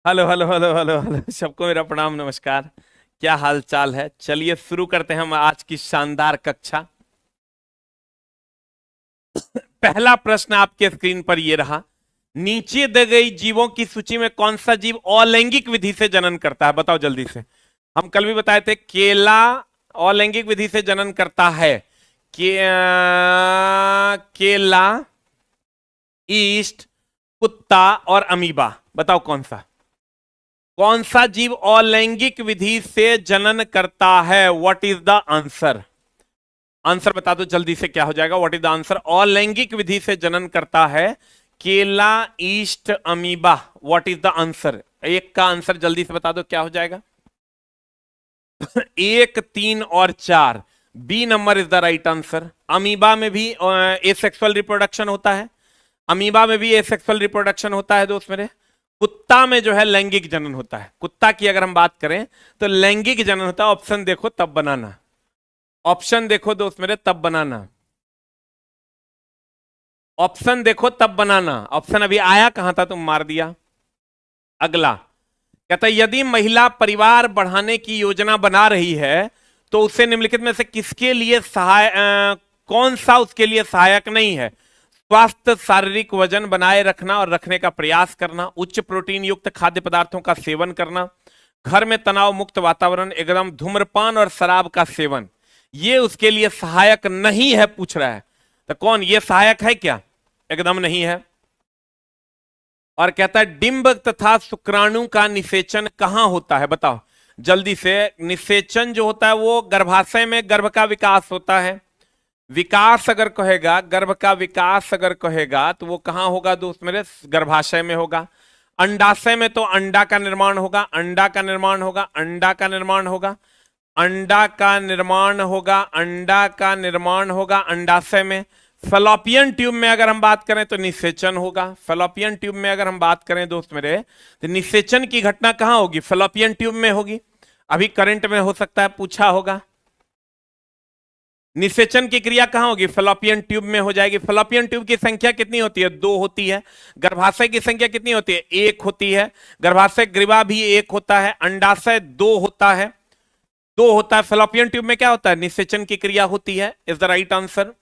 Hello hello hello hello hello, सबको मेरा प्रणाम नमस्कार। क्या हाल चाल है? चलिए शुरू करते हैं हम आज की शानदार कक्षा। पहला प्रश्न आपके स्क्रीन पर ये रहा। नीचे दी गई जीवों की सूची में कौन सा जीव अलैंगिक विधि से जनन करता है? बताओ जल्दी से। हम कल भी बताए थे केला अलैंगिक विधि से जनन करता है। केला, ईस्ट, कुत्ता और अमीबा। बताओ कौन सा जीव अलैंगिक विधि से जनन करता है? What is the answer? Answer बता दो जल्दी से, क्या हो जाएगा? What is the answer? अलैंगिक विधि से जनन करता है केला, east, amoeba. What is the answer? एक का आंसर जल्दी से बता दो, क्या हो जाएगा? एक, तीन और चार। B number is the right answer. Amoeba में भी एसेक्सुअल रिप्रोडक्शन होता है। अमीबा में भी एसेक्सुअल रिप्रोडक्शन होता है दोस्त मेरे। कुत्ता में जो है लैंगिक जनन होता है। कुत्ता की अगर हम बात करें तो लैंगिक जनन होता है। ऑप्शन देखो तब बनाना। ऑप्शन देखो दोस्त मेरे तब बनाना। ऑप्शन देखो तब बनाना। ऑप्शन अभी आया कहां था, तुम मार दिया। अगला कहता है यदि महिला परिवार बढ़ाने की योजना बना रही है तो उसे निम्नलिखित में से किसके लिए कौन सा उसके लिए सहायक नहीं है? स्वास्थ्य, शारीरिक वजन बनाए रखना और रखने का प्रयास करना, उच्च प्रोटीन युक्त खाद्य पदार्थों का सेवन करना, घर में तनाव मुक्त वातावरण, एकदम धूम्रपान और शराब का सेवन। ये उसके लिए सहायक नहीं है पूछ रहा है। तो कौन ये सहायक है क्या? एकदम नहीं है। और कहता है डिंब तथा शुक्राणु का निषेचन कहां होता है? बताओ जल्दी से। निषेचन जो होता है वो गर्भाशय में गर्भ का विकास होता है। विकास अगर कहेगा, गर्भ का विकास अगर कहेगा तो वो कहां होगा दोस्त मेरे? गर्भाशय में होगा। अंडाशय में तो अंडा का निर्माण होगा, अंडा का निर्माण होगा, अंडा का निर्माण होगा, अंडा का निर्माण होगा, अंडा का निर्माण होगा अंडाशय में। फेलोपियन ट्यूब में अगर हम बात करें तो निषेचन होगा। फेलोपियन ट्यूब में अगर हम बात करें दोस्त मेरे तो निषेचन की घटना कहां होगी? फेलोपियन ट्यूब में होगी। अभी करंट में हो सकता है पूछा होगा। निषेचन की क्रिया कहां होगी? फेलोपियन ट्यूब में हो जाएगी। फेलोपियन ट्यूब की संख्या कितनी होती है? दो होती है। गर्भाशय की संख्या कितनी होती है? एक होती है। गर्भाशय ग्रीवा भी एक होता है। अंडाशय दो होता है। दो होता है। फेलोपियन ट्यूब में क्या होता है? निषेचन की क्रिया होती है। Is the right answer.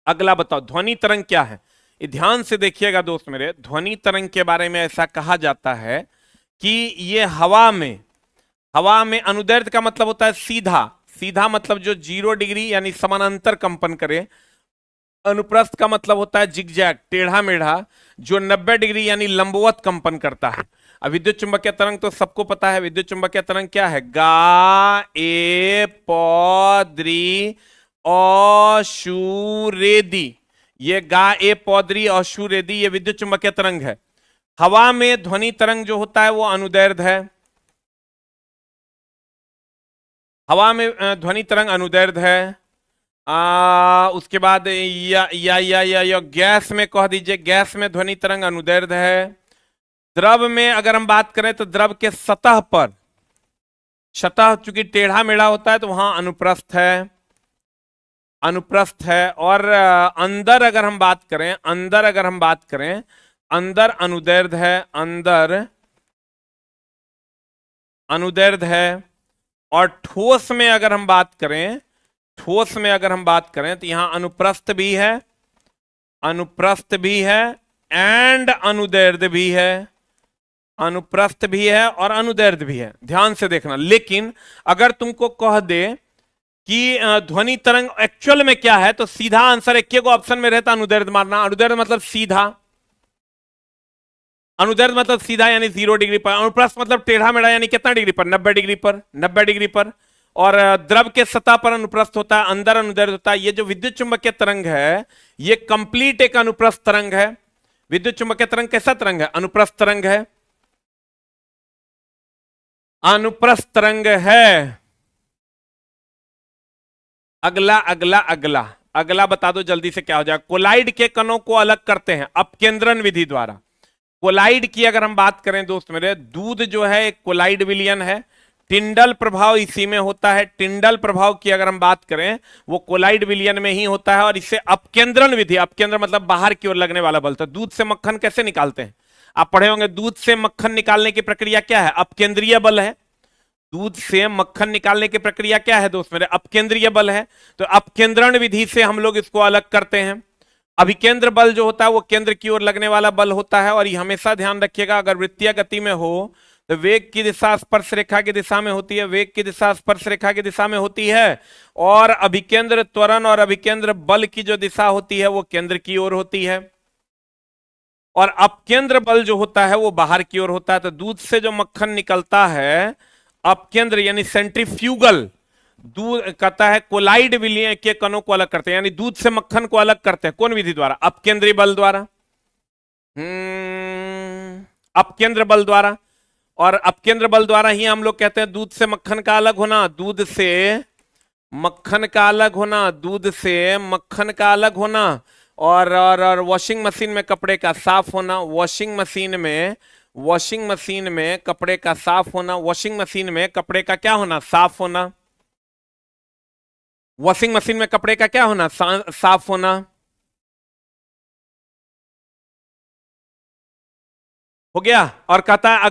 अगला बताओ ध्वनि तरंग क्या है? ये ध्यान से देखिएगा दोस्त मेरे। ध्वनि तरंग के बारे में ऐसा कहा जाता है कि ये हवा में अनुदैर्ध्य का मतलब होता है सीधा। सीधा मतलब जो 0 डिग्री यानी समानांतर कंपन करे। अनुप्रस्थ का मतलब होता है जिगजैग, टेढ़ा मेढ़ा, जो 90 डिग्री यानी लंबवत कंपन करता है। अब विद्युत चुंबकीय तरंग तो सबको पता है। विद्युत चुंबकीय तरंग क्या है? गा ए पौद्री अशुरेदी। ये गा ए पौद्री अशुरेदी ये विद्युत चुंबकीय तरंग है। हवा में ध्वनि तरंग जो होता है वो अनुदैर्ध्य है। हवा में ध्वनि तरंग अनुदैर्ध्य है। उसके बाद या गैस में कह दीजिए, गैस में ध्वनि तरंग अनुदैर्ध्य है। द्रव में अगर हम बात करें तो द्रव के सतह पर, सतह चूंकि टेढ़ा मेढ़ा होता है तो वहां अनुप्रस्थ है। अनुप्रस्थ है। और अंदर अगर हम बात करें, अंदर अगर हम बात करें, अंदर अनुदैर्ध्य है। अंदर अनुदैर्ध्य है। और ठोस में अगर हम बात करें, ठोस में अगर हम बात करें तो यहां अनुप्रस्थ भी है, अनुप्रस्थ भी है एंड अनुदैर्ध्य भी है। अनुप्रस्थ भी है और अनुदैर्ध्य भी है। ध्यान से देखना। लेकिन अगर तुमको कह दे कि ध्वनि तरंग एक्चुअल में क्या है तो सीधा आंसर एक को ऑप्शन में रहता अनुदैर्ध्य मारना। अनुदैर्ध्य मतलब सीधा। अनुदैर्ध्य मतलब सीधा यानी 0 डिग्री पर। अनुप्रस्थ मतलब टेढ़ा मेढ़ा यानी कितना डिग्री पर? 90 डिग्री पर। 90 डिग्री पर। और द्रव के सतह पर अनुप्रस्थ होता है, अंदर अनुदैर्ध्य होता है। ये जो विद्युत चुंबकीय तरंग है ये कंप्लीट एक अनुप्रस्थ तरंग है। विद्युत चुंबकीय तरंग कैसा तरंग है? अनुप्रस्थ तरंग है। अनुप्रस्थ तरंग है। अगला अगला अगला अगला बता दो जल्दी से, क्या हो जाएगा? कोलाइड के कणों को अलग करते हैं अपकेंद्रन विधि द्वारा। कोलाइड की अगर हम बात करें दोस्त मेरे, दूध जो है एक कोलाइड विलयन है। टिंडल प्रभाव इसी में होता है। टिंडल प्रभाव की अगर हम बात करें वो कोलाइड विलयन में ही होता है। और इसे अपकेंद्रन विधि, अपकेंद्र मतलब बाहर की ओर लगने वाला बल। तो दूध से मक्खन कैसे निकालते हैं? आप पढ़े होंगे दूध से मक्खन निकालने की प्रक्रिया क्या है? अपकेंद्रीय बल है। दूध से मक्खन निकालने की प्रक्रिया क्या है दोस्त मेरे? अपकेंद्रीय बल है। तो अपकेंद्रण विधि से हम लोग इसको अलग करते हैं। अभिकेंद्र बल जो होता है वो केंद्र की ओर लगने वाला बल होता है, और ये हमेशा ध्यान रखिएगा, अगर वृत्तीय गति में हो तो वेग की दिशा स्पर्श रेखा की दिशा में होती है, वेग की दिशा स्पर्श रेखा की दिशा में होती है, और अभिकेंद्र त्वरण और अभिकेंद्र बल की जो दिशा होती है वो केंद्र की ओर होती है, और अपकेंद्र बल जो होता है वो बाहर की ओर होता है। तो दूध से जो मक्खन निकलता है, अपकेंद्र यानी सेंट्रीफ्यूगल, दूध कहता है कोलाइड विलय के कणों को अलग करते हैं, यानी दूध से मक्खन को अलग करते हैं कौन विधि द्वारा? अपकेंद्रीय बल द्वारा। अपकेंद्र बल द्वारा। और अपकेंद्र बल द्वारा ही हम लोग कहते हैं दूध से मक्खन का अलग होना, दूध से मक्खन का अलग होना, दूध से मक्खन का अलग होना, और वॉशिंग मशीन में कपड़े का साफ होना, वॉशिंग मशीन में कपड़े का साफ होना, वॉशिंग मशीन में कपड़े का क्या होना? साफ होना। वॉशिंग मशीन में कपड़े का क्या होना? साफ होना। हो गया। और कहता है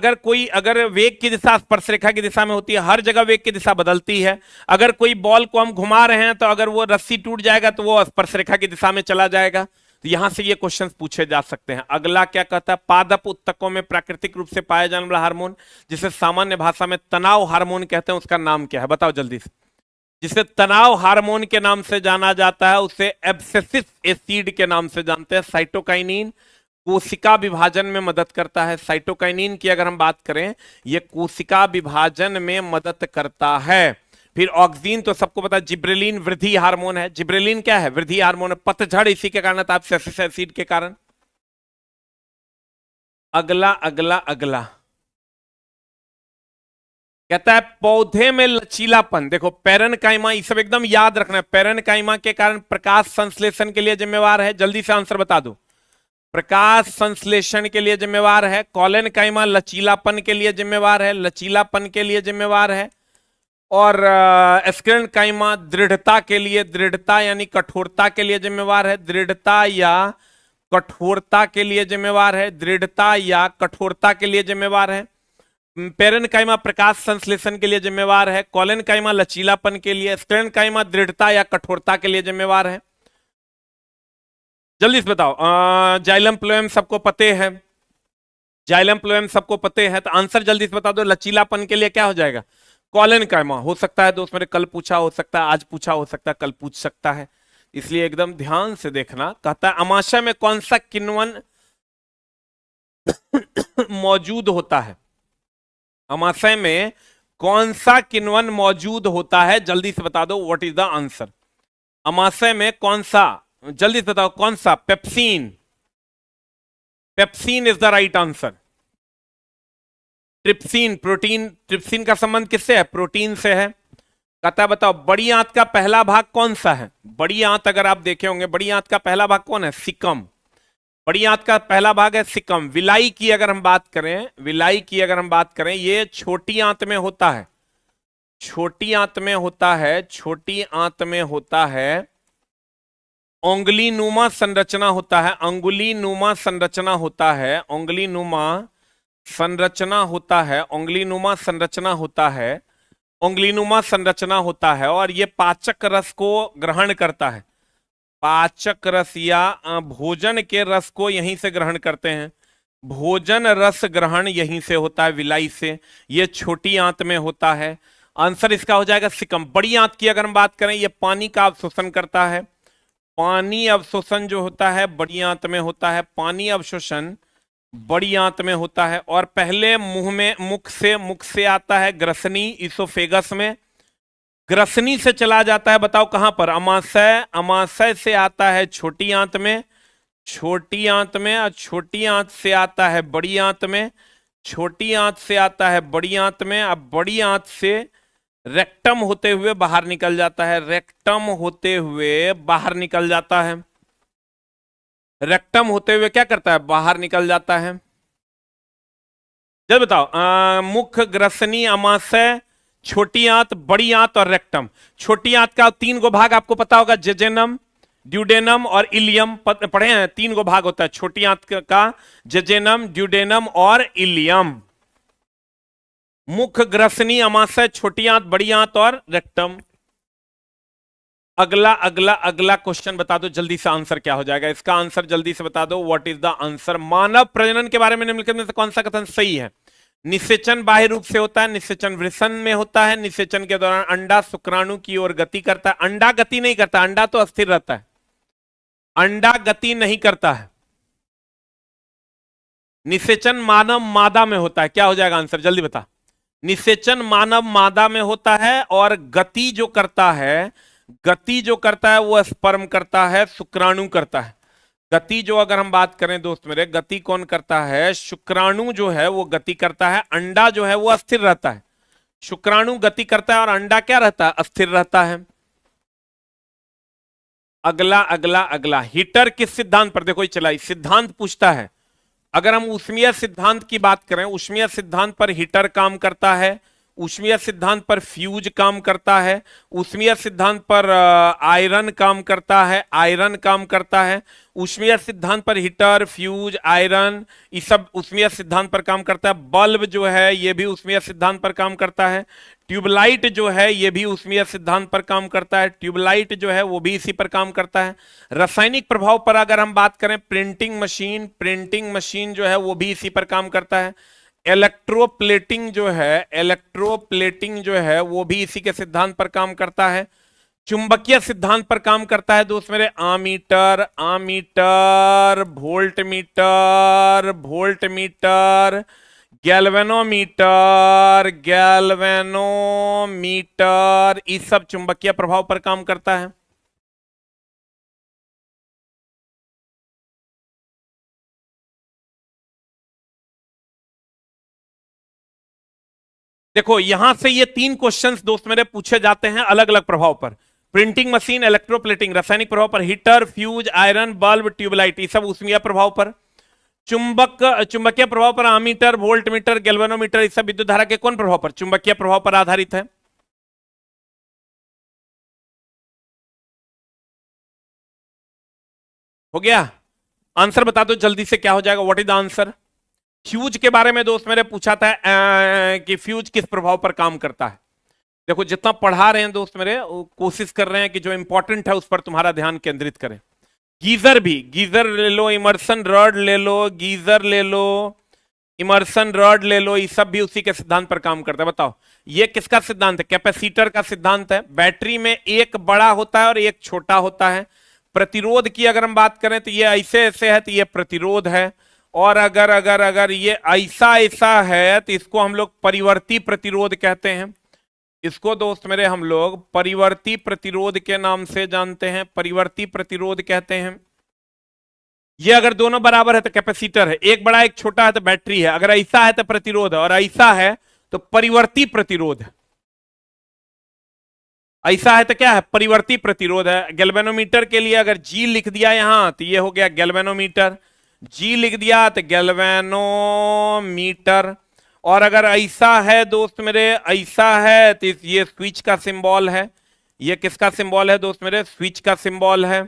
अगर वेग की दिशा स्पर्श रेखा की दिशा में होती है, हर जगह वेग की दिशा बदलती है। अगर कोई बॉल को हम घुमा रहे हैं तो अगर वो रस्सी टूट जाएगा तो वो स्पर्श रेखा की दिशा में चला जाएगा। तो यहां से ये क्वेश्चन पूछे जा सकते हैं। अगला क्या कहता है? पादप उत्तकों में प्राकृतिक रूप से पाया जाने वाला हार्मोन, जिसे सामान्य भाषा में तनाव हार्मोन कहते हैं, उसका नाम क्या है? बताओ जल्दी से। जिसे तनाव हार्मोन के नाम से जाना जाता है उसे एब्सिसिक एसिड के नाम से जानते हैं। साइटोकाइनिन कोशिका विभाजन में मदद करता है। साइटोकाइनिन की अगर हम बात करें, यह कोशिका विभाजन में मदद करता है। फिर ऑक्सीन तो सबको पता है, जिब्रेलिन वृद्धि हार्मोन है। जिब्रेलिन क्या है? वृद्धि हार्मोन है। पतझड़ इसी के कारण था, एब्सिसिक एसिड के कारण। अगला अगला अगला कहता है पौधे में लचीलापन। देखो पेरेनकाइमा, ये सब एकदम याद रखना है। पेरेनकाइमा के कारण प्रकाश संश्लेषण के लिए जिम्मेवार है। जल्दी से आंसर बता दो। प्रकाश संश्लेषण के लिए जिम्मेवार है। कॉलेनकाइमा लचीलापन के लिए जिम्मेवार है, लचीलापन के लिए जिम्मेवार है। और एस्केरेनकाइमा दृढ़ता के लिए, दृढ़ता यानी कठोरता के लिए जिम्मेवार है। दृढ़ता या कठोरता के लिए जिम्मेवार है। दृढ़ता या कठोरता के लिए जिम्मेवार है। पेरेनकाइमा प्रकाश संश्लेषण के लिए जिम्मेवार है। कॉलेनकाइमा लचीलापन के लिए। एस्केरेनकाइमा दृढ़ता या कठोरता के लिए जिम्मेवार है। जल्दी से बताओ। जाइलम फ्लोएम सबको पते हैं, जाइलम फ्लोएम सबको पते हैं, तो आंसर जल्दी से बता दो। लचीलापन के लिए क्या हो जाएगा? कॉलेनकाइमा। हो सकता है दोस्त मेरे कल पूछा हो सकता है, आज पूछा हो सकता है, कल पूछ सकता है, इसलिए एकदम ध्यान से देखना। कहता है अमाशय में कौन सा किण्वन मौजूद होता है? अमाशय में कौन सा किण्वन मौजूद होता है? जल्दी से बता दो। What is the answer? अमाशय में कौन सा, जल्दी से बताओ कौन सा? Pepsin. Pepsin is the right answer. Trypsin, protein, trypsin का संबंध किससे है? प्रोटीन से है। कहता है बताओ बड़ी आंत का पहला भाग कौन सा है? बड़ी आंत अगर आप देखे होंगे, बड़ी आंत का पहला भाग कौन है? सिकम। बड़ी आंत का पहला भाग है सिकम। विलाई की अगर हम बात करें, विलाई की अगर हम बात करें, ये छोटी आंत में होता है, छोटी आंत में होता है, छोटी आंत में होता है। उंगली नुमा संरचना होता है, अंगुली नुमा संरचना होता है, उंगली नुमा संरचना होता है, उंगली नुमा संरचना होता है, उंगली नुमा संरचना होता है। और ये पाचक रस को ग्रहण करता है। पाचक रस या भोजन के रस को यहीं से ग्रहण करते हैं। भोजन रस ग्रहण यहीं से होता है, विलाई से। ये छोटी आंत में होता है। आंसर इसका हो जाएगा सिकम। बड़ी आंत की अगर हम बात करें, ये पानी का अवशोषण करता है। पानी अवशोषण जो होता है बड़ी आंत में होता है। पानी अवशोषण बड़ी आंत में होता है। और पहले मुख से आता है ग्रसनी, इसोफेगस में। ग्रसनी से चला जाता है, बताओ कहां पर? अमाशय। अमाशय से आता है छोटी आंत में, छोटी आंत में, और छोटी आंत से आता है बड़ी आंत में, छोटी आंत से आता है बड़ी आंत में। अब बड़ी आंत से रेक्टम होते हुए बाहर निकल जाता है, रेक्टम होते हुए बाहर निकल जाता है। रेक्टम होते हुए क्या करता है? बाहर निकल जाता है। जब बताओ मुख, ग्रसनी, अमाशय, छोटी आंत, बड़ी आंत और रेक्टम। छोटी आंत का 3 गो भाग आपको पता होगा, जेजेनम, ड्यूडेनम और इलियम पढ़े हैं, 3 गो भाग होता है छोटी आंत का, जजेनम, ड्यूडेनम और इलियम। मुख, ग्रसनी, अमाशय, छोटी आंत, बड़ी आंत और रेक्टम। अगला अगला अगला क्वेश्चन बता दो जल्दी से, आंसर क्या हो जाएगा इसका, आंसर जल्दी से बता दो, व्हाट इज द आंसर। मानव प्रजनन के बारे में निम्नलिखित में से कौन सा कथन सही है। निषेचन बाह्य रूप से होता है, निषेचन वृषण में होता है, निषेचन के दौरान अंडा शुक्राणु की ओर गति करता है। अंडा गति नहीं करता, अंडा तो अस्थिर रहता है, अंडा गति नहीं करता है। निषेचन मानव मादा में होता है, क्या हो जाएगा आंसर जल्दी बता। निषेचन मानव मादा में होता है, और गति जो करता है, गति जो करता है वो स्पर्म करता है, शुक्राणु करता है। गति जो अगर हम बात करें दोस्त मेरे, गति कौन करता है, शुक्राणु जो है वो गति करता है, अंडा जो है वो अस्थिर रहता है। शुक्राणु गति करता है और अंडा क्या रहता है, अस्थिर रहता है। अगला अगला अगला, हीटर किस सिद्धांत पर, देखो ये चला, सिद्धांत पूछता है। अगर हम ऊष्मीय सिद्धांत की बात करें, ऊष्मीय सिद्धांत पर हीटर काम करता है, ऊष्मीय सिद्धांत पर फ्यूज काम करता है, ऊष्मीय सिद्धांत पर आयरन काम करता है, आयरन काम करता है। ऊष्मीय सिद्धांत पर हीटर, फ्यूज, आयरन, ये सब ऊष्मीय सिद्धांत पर काम करता है। बल्ब जो है ये भी ऊष्मीय सिद्धांत पर काम करता है। ट्यूबलाइट जो है ये भी ऊष्मीय सिद्धांत पर काम करता है, ट्यूबलाइट जो है वो भी इसी पर काम करता है। रासायनिक प्रभाव पर अगर हम बात करें, प्रिंटिंग मशीन, प्रिंटिंग मशीन जो है वो भी इसी पर काम करता है। इलेक्ट्रोप्लेटिंग जो है, इलेक्ट्रोप्लेटिंग जो है वो भी इसी के सिद्धांत पर काम करता है। चुंबकीय सिद्धांत पर काम करता है दोस्त मेरे, ammeter, ammeter, volt meter, volt meter, galvanometer, galvanometer, ये सब चुंबकीय प्रभाव पर काम करता है। देखो यहां से ये 3 क्वेश्चंस दोस्त मेरे पूछे जाते हैं अलग अलग प्रभाव पर। प्रिंटिंग मशीन, इलेक्ट्रोप्लेटिंग रासायनिक प्रभाव पर, heater, fuse, iron, bulb, tubelight ये सब ऊष्मीय प्रभाव पर। चुंबकीय प्रभाव पर आमीटर, वोल्ट मीटर, गैल्वेनोमीटर ये सब विद्युत धारा के कौन प्रभाव पर, चुंबकीय प्रभाव पर आधारित है। हो गया, आंसर बता दो जल्दी से क्या हो जाएगा, what is the answer. Fuse के बारे में दोस्त मेरे पूछा था कि फ्यूज किस प्रभाव पर काम करता है। देखो जितना पढ़ा रहे हैं दोस्त मेरे, कोशिश कर रहे हैं कि जो इंपॉर्टेंट है उस पर तुम्हारा ध्यान केंद्रित करें। गीजर भी, गीजर ले लो, इमर्सन रॉड ले लो, गीजर ले लो, इमर्सन रॉड ले लो, ये सब भी उसी के सिद्धांत पर काम करता है। बताओ ये किसका सिद्धांत है, कैपेसिटर का सिद्धांत है। बैटरी में एक बड़ा होता है और एक छोटा होता है। प्रतिरोध की अगर हम बात करें तो ये ऐसे ऐसे है तो ये प्रतिरोध है, और अगर अगर अगर ये ऐसा ऐसा है तो इसको हम लोग परिवर्ती प्रतिरोध कहते हैं। इसको दोस्त मेरे हम लोग परिवर्ती प्रतिरोध के नाम से जानते हैं, परिवर्ती प्रतिरोध कहते हैं। ये अगर दोनों बराबर है तो कैपेसिटर है, एक बड़ा एक छोटा है तो बैटरी है, अगर ऐसा है तो प्रतिरोध है, और ऐसा है तो परिवर्ती प्रतिरोध है। ऐसा है तो क्या है, परिवर्ती प्रतिरोध है। गैल्वेनोमीटर के लिए अगर जी लिख दिया यहां तो ये हो गया गैल्वेनोमीटर, जी लिख दिया तो गैल्वेनोमीटर। और अगर ऐसा है दोस्त मेरे, ऐसा है तो ये स्विच का सिंबल है। ये किसका सिंबल है दोस्त मेरे, स्विच का सिंबल है।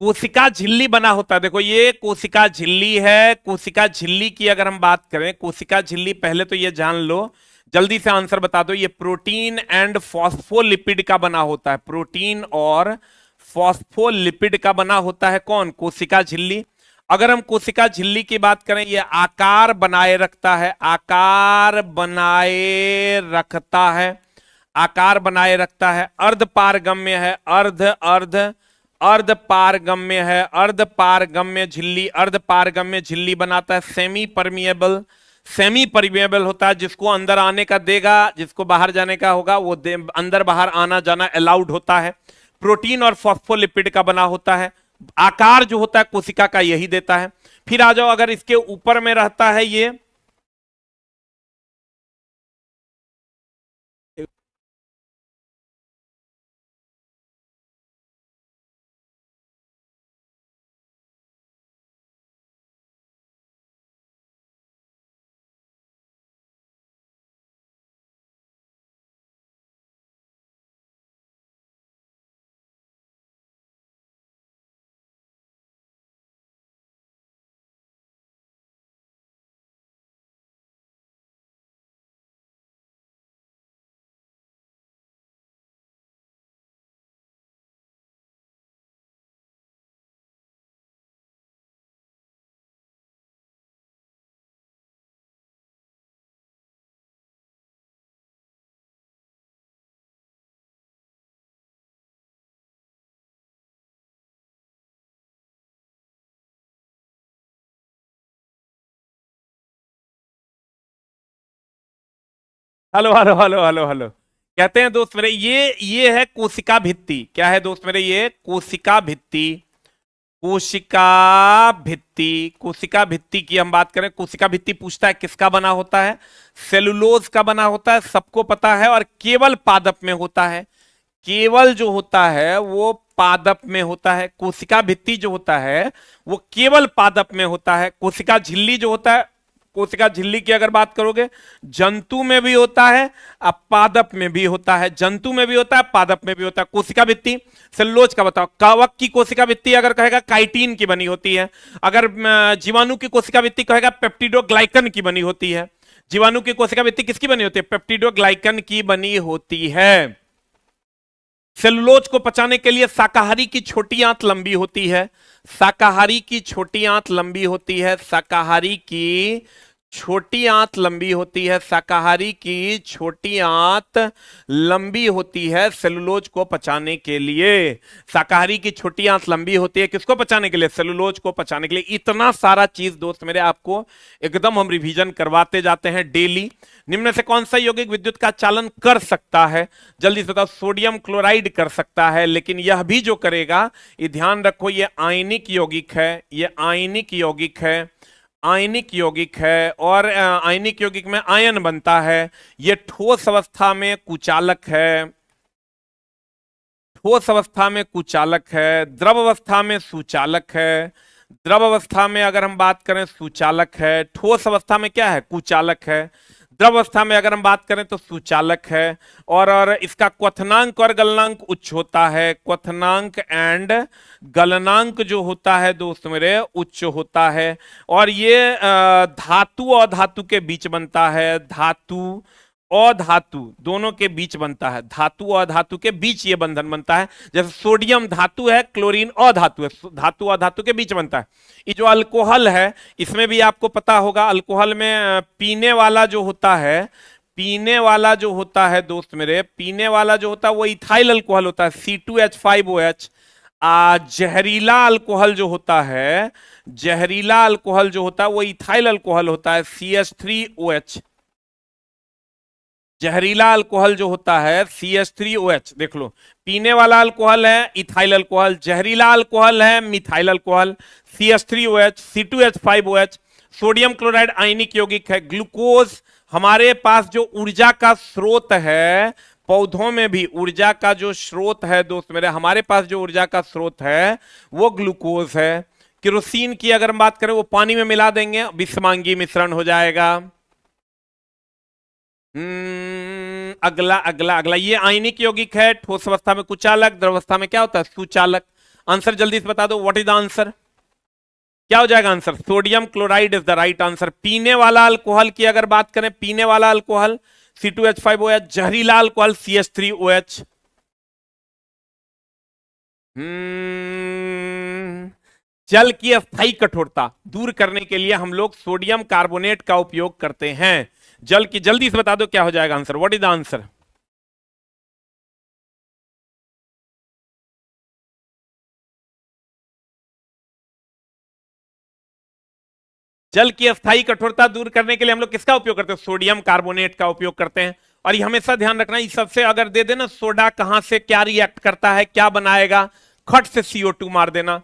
कोशिका झिल्ली बना होता है, देखो ये कोशिका झिल्ली है। कोशिका झिल्ली की अगर हम बात करें, कोशिका झिल्ली पहले तो ये जान लो, जल्दी से आंसर बता दो, ये प्रोटीन एंड फॉस्फोलिपिड का बना होता है। प्रोटीन और फॉस्फोलिपिड का बना होता है कौन, कोशिका झिल्ली। अगर हम कोशिका झिल्ली की बात करें, ये आकार बनाए रखता है, आकार बनाए रखता है, आकार बनाए रखता है। अर्ध पारगम्य है, अर्ध अर्ध अर्ध पारगम्य है, अर्ध पारगम्य झिल्ली, अर्ध पारगम्य झिल्ली बनाता है। सेमी परमिएबल, सेमी परमिएबल होता है, जिसको अंदर आने का देगा, जिसको बाहर जाने का होगा वो अंदर बाहर आना जाना अलाउड होता है। प्रोटीन और फॉस्फोलिपिड का बना होता है। आकार जो होता है कोशिका का यही देता है। फिर आ जाओ, अगर इसके ऊपर में रहता है ये hello hello hello hello hello. कहते हैं दोस्त मेरे, ये है कोशिका भित्ति। क्या है दोस्त मेरे? ये कोशिका भित्ति। कोशिका भित्ति, कोशिका भित्ति की हम बात करें। कोशिका भित्ति पूछता है किसका बना होता है? सेलुलोज का बना होता है, सबको पता है, और केवल पादप में होता है। केवल जो होता है वो पादप में होता है। कोशिका भित्ति जो होता है वो केवल पादप में होता है। कोशिका झिल्ली जो होता है, कोशिका झिल्ली की अगर बात करोगे, जंतु में भी होता है, अब पादप में भी होता है। जंतु में भी होता है, पादप में भी होता है। कोशिका भित्ति सेलुलोज का बताओ। कवक की कोशिका भित्ति अगर कहेगा काइटिन की बनी होती है। अगर जीवाणु की कोशिका भित्ति कहेगा पेप्टिडोग्लाइकन की बनी होती है। जीवाणु की कोशिका भित्ति किसकी बनी होती है? पेप्टिडोग्लाइकन की बनी होती है। सेलुलोज को पचाने के लिए शाकाहारी की छोटी आंत लंबी होती है। शाकाहारी की छोटी आंत लंबी होती है। शाकाहारी की छोटी आंत लंबी होती है। शाकाहारी की छोटी आंत लंबी होती है सेलुलोज को पचाने के लिए। शाकाहारी की छोटी आंत लंबी होती है किसको पचाने के लिए? सेलुलोज को पचाने के लिए। इतना सारा चीज दोस्त मेरे आपको एकदम हम रिवीजन करवाते जाते हैं डेली। निम्न से कौन सा यौगिक विद्युत का चालन कर सकता है? जल्दी से बताओ। सोडियम क्लोराइड कर सकता है, लेकिन यह भी जो करेगा, ये ध्यान रखो, ये आयनिक यौगिक है। ये आयनिक यौगिक है। आयनिक यौगिक है, और आयनिक यौगिक में आयन बनता है। यह ठोस अवस्था में कुचालक है। ठोस अवस्था में कुचालक है। द्रव अवस्था में सुचालक है। द्रव अवस्था में अगर हम बात करें सुचालक है। ठोस अवस्था में क्या है? कुचालक है। द्रव अवस्था में अगर हम बात करें तो सुचालक है। और इसका क्वथनांक और गलनांक उच्च होता है। क्वथनांक एंड गलनांक जो होता है दोस्त मेरे उच्च होता है। और ये धातु और धातु के बीच बनता है। धातु और धातु दोनों के बीच बनता है। धातु और धातु के बीच ये बंधन बनता है। जैसे सोडियम धातु है, क्लोरीन और धातु है, धातु और धातु के बीच बनता है। ये जो अल्कोहल है, इसमें भी आपको पता होगा, अल्कोहल में पीने वाला जो होता है, पीने वाला जो होता है दोस्त मेरे, पीने वाला जो होता है वो इथाइल अल्कोहल होता है, C2H5OH। जहरीला अल्कोहल जो होता है, जहरीला अल्कोहल जो होता है वो इथाइल अल्कोहल होता है, CH3OH। जहरीला अल्कोहल जो होता है CH3OH। देख लो, पीने वाला अल्कोहल है इथाइल अल्कोहल, जहरीला अल्कोहल है methyl alcohol, CH3OH, C2H5OH। Sodium chloride ionic यौगिक है। ग्लूकोज हमारे पास जो ऊर्जा का स्रोत है, पौधों में भी ऊर्जा का जो स्रोत है दोस्त मेरे, हमारे पास जो ऊर्जा का स्रोत है वो ग्लूकोज है। केरोसिन की अगर हम बात करें, वो पानी में मिला देंगे, विषमांगी मिश्रण हो जाएगा। अगला अगला अगला, ये आयनिक यौगिक है। ठोस अवस्था में कुचालक, द्रव अवस्था में क्या होता है? सुचालक। आंसर जल्दी से बता दो, व्हाट इज द आंसर? क्या हो जाएगा answer? Sodium chloride is the right answer. पीने वाला अल्कोहल की अगर बात करें, पीने वाला अल्कोहल C2H5OH, जहरीला अल्कोहल CH3OH। जल की अस्थायी कठोरता दूर करने के लिए हम लोग सोडियम कार्बोनेट का उपयोग करते हैं। जल की, जल्दी से बता दो क्या हो जाएगा answer? What is the answer? जल की अस्थायी कठोरता दूर करने के लिए हम लोग किसका उपयोग करते हैं? सोडियम कार्बोनेट का उपयोग करते हैं। और ये हमेशा ध्यान रखना, इस सबसे अगर दे देना सोडा कहां से क्या रिएक्ट करता है, क्या बनाएगा, खट से CO2 मार देना।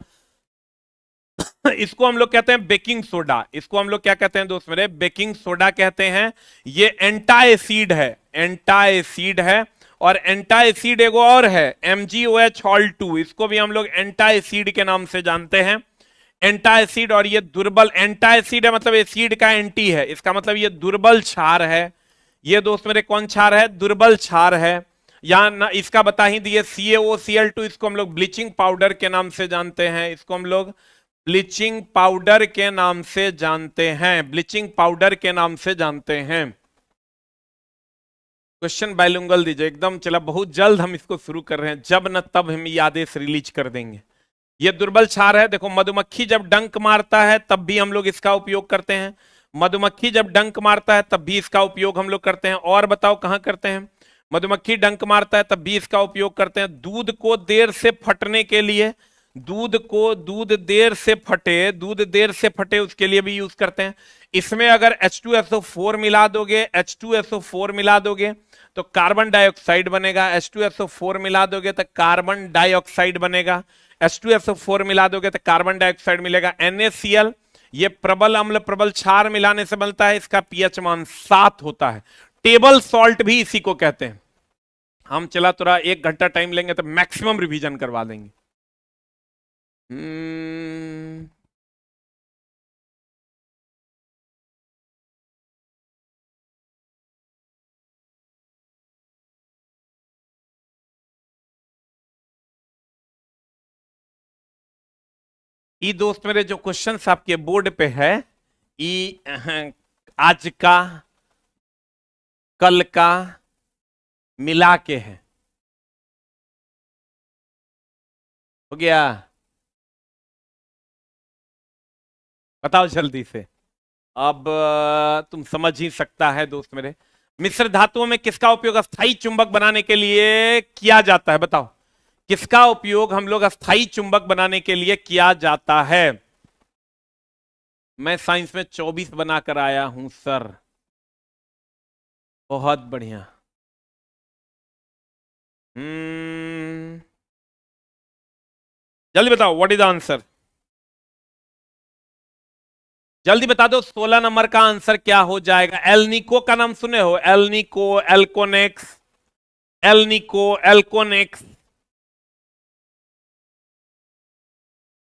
इसको हम लोग कहते हैं बेकिंग सोडा। इसको हम लोग क्या कहते हैं दोस्त मेरे, बेकिंग सोडा कहते हैं। ये एंटा एसिड है, एंटा एसिड है। और एंटा एसिड एगो और है MgOH हॉल 2, इसको भी हम लोग एंटा एसिड के नाम से जानते हैं, एंटा एसिड। और ये दुर्बल एंटा एसिड है, मतलब एसिड का एंटी है, इसका मतलब ये दुर्बल क्षार है। ये दोस्त मेरे कौन क्षार है, दुर्बल क्षार है। यहां ना इसका बता ही दिए CaOCl2, इसको हम लोग ब्लीचिंग पाउडर के नाम से जानते हैं, इसको हम लोग ब्लीचिंग पाउडर के नाम से जानते हैं, ब्लीचिंग पाउडर के नाम से जानते हैं। क्वेश्चन बाइलिंगुअल दीजिए एकदम, चला बहुत जल्द हम इसको शुरू कर रहे हैं, जब न तब हम ये आदेश रिलीज कर देंगे। ये दुर्बल क्षार है। देखो मधुमक्खी जब डंक मारता है तब भी हम लोग इसका उपयोग करते हैं, मधुमक्खी जब डंक मारता है तब भी इसका उपयोग हम लोग करते हैं। और बताओ कहां करते हैं, मधुमक्खी डंक मारता है तब भी इसका उपयोग करते हैं। दूध को देर से फटने के लिए, दूध देर से फटे, दूध देर से फटे उसके लिए भी यूज करते हैं। इसमें अगर H2SO4 मिला दोगे, H2SO4 मिला दोगे तो कार्बन डाइऑक्साइड बनेगा, H2SO4 मिला दोगे तो कार्बन डाइऑक्साइड बनेगा, H2SO4 मिला दोगे तो कार्बन डाइऑक्साइड मिलेगा। NaCl ये प्रबल अम्ल प्रबल क्षार मिलाने से बनता है, इसका pH मान 7 होता है। टेबल सॉल्ट भी इसी को कहते हैं। हम चला थोड़ा 1 घंटा टाइम लेंगे तो मैक्सिमम रिवीजन करवा देंगे। ये दोस्त मेरे जो क्वेश्चंस आपके बोर्ड पे है, ये आज का कल का मिला के है, हो गया? बताओ जल्दी से। अब तुम समझ ही सकता है दोस्त मेरे। मिश्र धातुओं में किसका उपयोग अस्थाई चुंबक बनाने के लिए किया जाता है, बताओ किसका उपयोग हम लोग अस्थाई चुंबक बनाने के लिए किया जाता है? मैं साइंस में 24 बनाकर आया हूं सर, बहुत बढ़िया। जल्दी बताओ व्हाट इज द आंसर, जल्दी बता दो। 16 नंबर का आंसर क्या हो जाएगा? एलनिको का नाम सुने हो, एलनिको, एल्कोनेक्स, एलनिको, एल्कोनेक्स।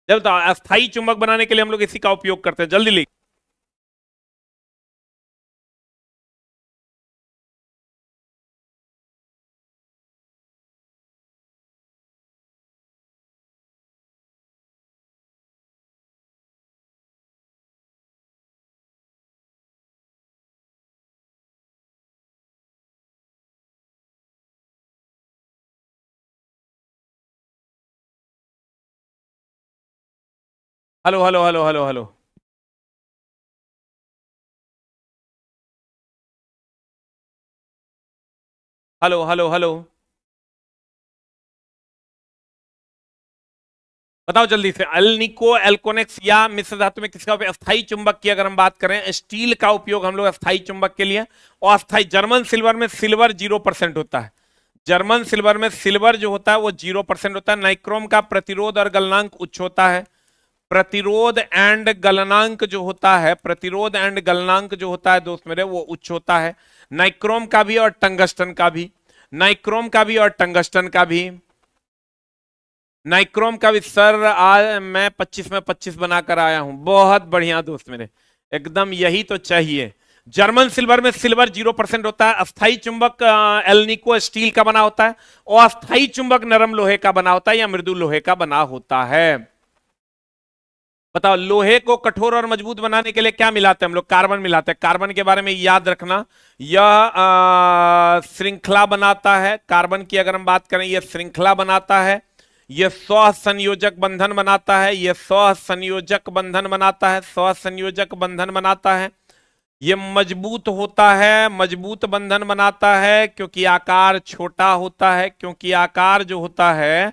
जब बताओ, अस्थाई चुंबक बनाने के लिए हम लोग इसी का उपयोग करते हैं, जल्दी लिख। Hello hello hello hello hello, hello hello hello, बताओ जल्दी से। एल्निको, एल्कोनेक्स या मिश्र धातु में किसका उपयोग? अस्थाई चुंबक की अगर हम बात करें, स्टील का उपयोग हम लोग अस्थाई चुंबक के लिए। और अस्थाई जर्मन सिल्वर में सिल्वर 0% होता है, जर्मन सिल्वर में सिल्वर जो होता है वो 0% होता है। नाइक्रोम का प्रतिरोध और गलनांक उच्च होता है, प्रतिरोध एंड गलनांक जो होता है, प्रतिरोध एंड गलनांक जो होता है दोस्त मेरे वो उच्च होता है। नाइक्रोम का भी और टंगस्टन का भी, नाइक्रोम का भी और टंगस्टन का भी, नाइक्रोम का भी। सर आज मैं 25 में 25 बनाकर आया हूं, बहुत बढ़िया दोस्त मेरे, एकदम यही तो चाहिए। जर्मन सिल्वर में सिल्वर 0% होता है। अस्थाई चुंबक एल्निको स्टील का बना होता है, और अस्थाई चुंबक नरम लोहे का बना होता है या मृदु लोहे का बना होता है। बताओ लोहे को कठोर और मजबूत बनाने के लिए क्या मिलाते हैं हम लोग? कार्बन मिलाते हैं। कार्बन के बारे में याद रखना, यह श्रृंखला बनाता है। कार्बन की अगर हम बात करें, यह श्रृंखला बनाता है, यह सहसंयोजक बंधन बनाता है, यह सहसंयोजक बंधन बनाता है, सहसंयोजक बंधन बनाता है। यह मजबूत होता है, मजबूत बंधन बनाता है क्योंकि आकार छोटा होता है, क्योंकि आकार जो होता है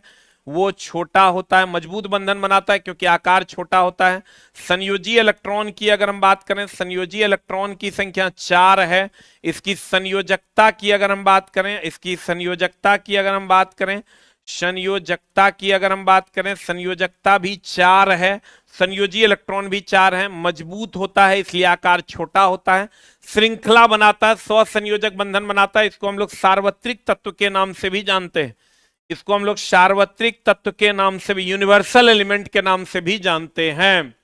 वो छोटा होता है, मजबूत बंधन बनाता है क्योंकि आकार छोटा होता है। संयोजी इलेक्ट्रॉन की अगर हम बात करें, संयोजी इलेक्ट्रॉन की संख्या 4 है। इसकी संयोजकता की अगर हम बात करें, इसकी संयोजकता की अगर हम बात करें, संयोजकता की अगर हम बात करें, संयोजकता भी 4 है। संयोजी इलेक्ट्रॉन भी 4 है। मजबूत होता है इसलिए आकार छोटा होता है। श्रृंखला बनाता है, स्वसंयोजक बंधन बनाता है। इसको हम लोग सार्वत्रिक तत्व के नाम से भी जानते हैं। इसको हम लोग सार्वत्रिक तत्व के नाम से भी, यूनिवर्सल एलिमेंट के नाम से भी जानते हैं।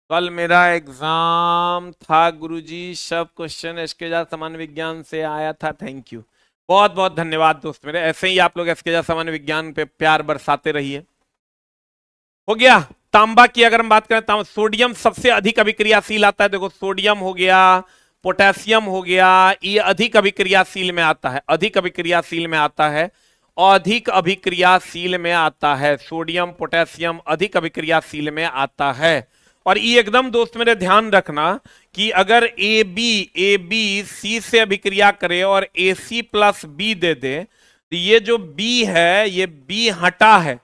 कल मेरा एग्जाम था गुरुजी, सब क्वेश्चन एसके सामान्य विज्ञान से आया था। थैंक यू, बहुत बहुत धन्यवाद दोस्त मेरे। ऐसे ही आप लोग एसके सामान्य विज्ञान पे प्यार बरसाते रहिए। हो गया। तांबा की अगर हम बात करें, सोडियम सबसे अधिक अभिक्रियाशील आता है। देखो सोडियम हो गया, पोटेशियम हो गया, ये अधिक अभिक्रियाशील में आता है, अधिक अभिक्रियाशील में आता है, अधिक अभिक्रियाशील में आता है। सोडियम पोटेशियम अधिक अभिक्रियाशील में आता है। और ये एकदम दोस्त मेरे ध्यान रखना कि अगर ए बी सी से अभिक्रिया करे और ए सी प्लस बी दे दे, तो ये जो बी है ये बी हटा है,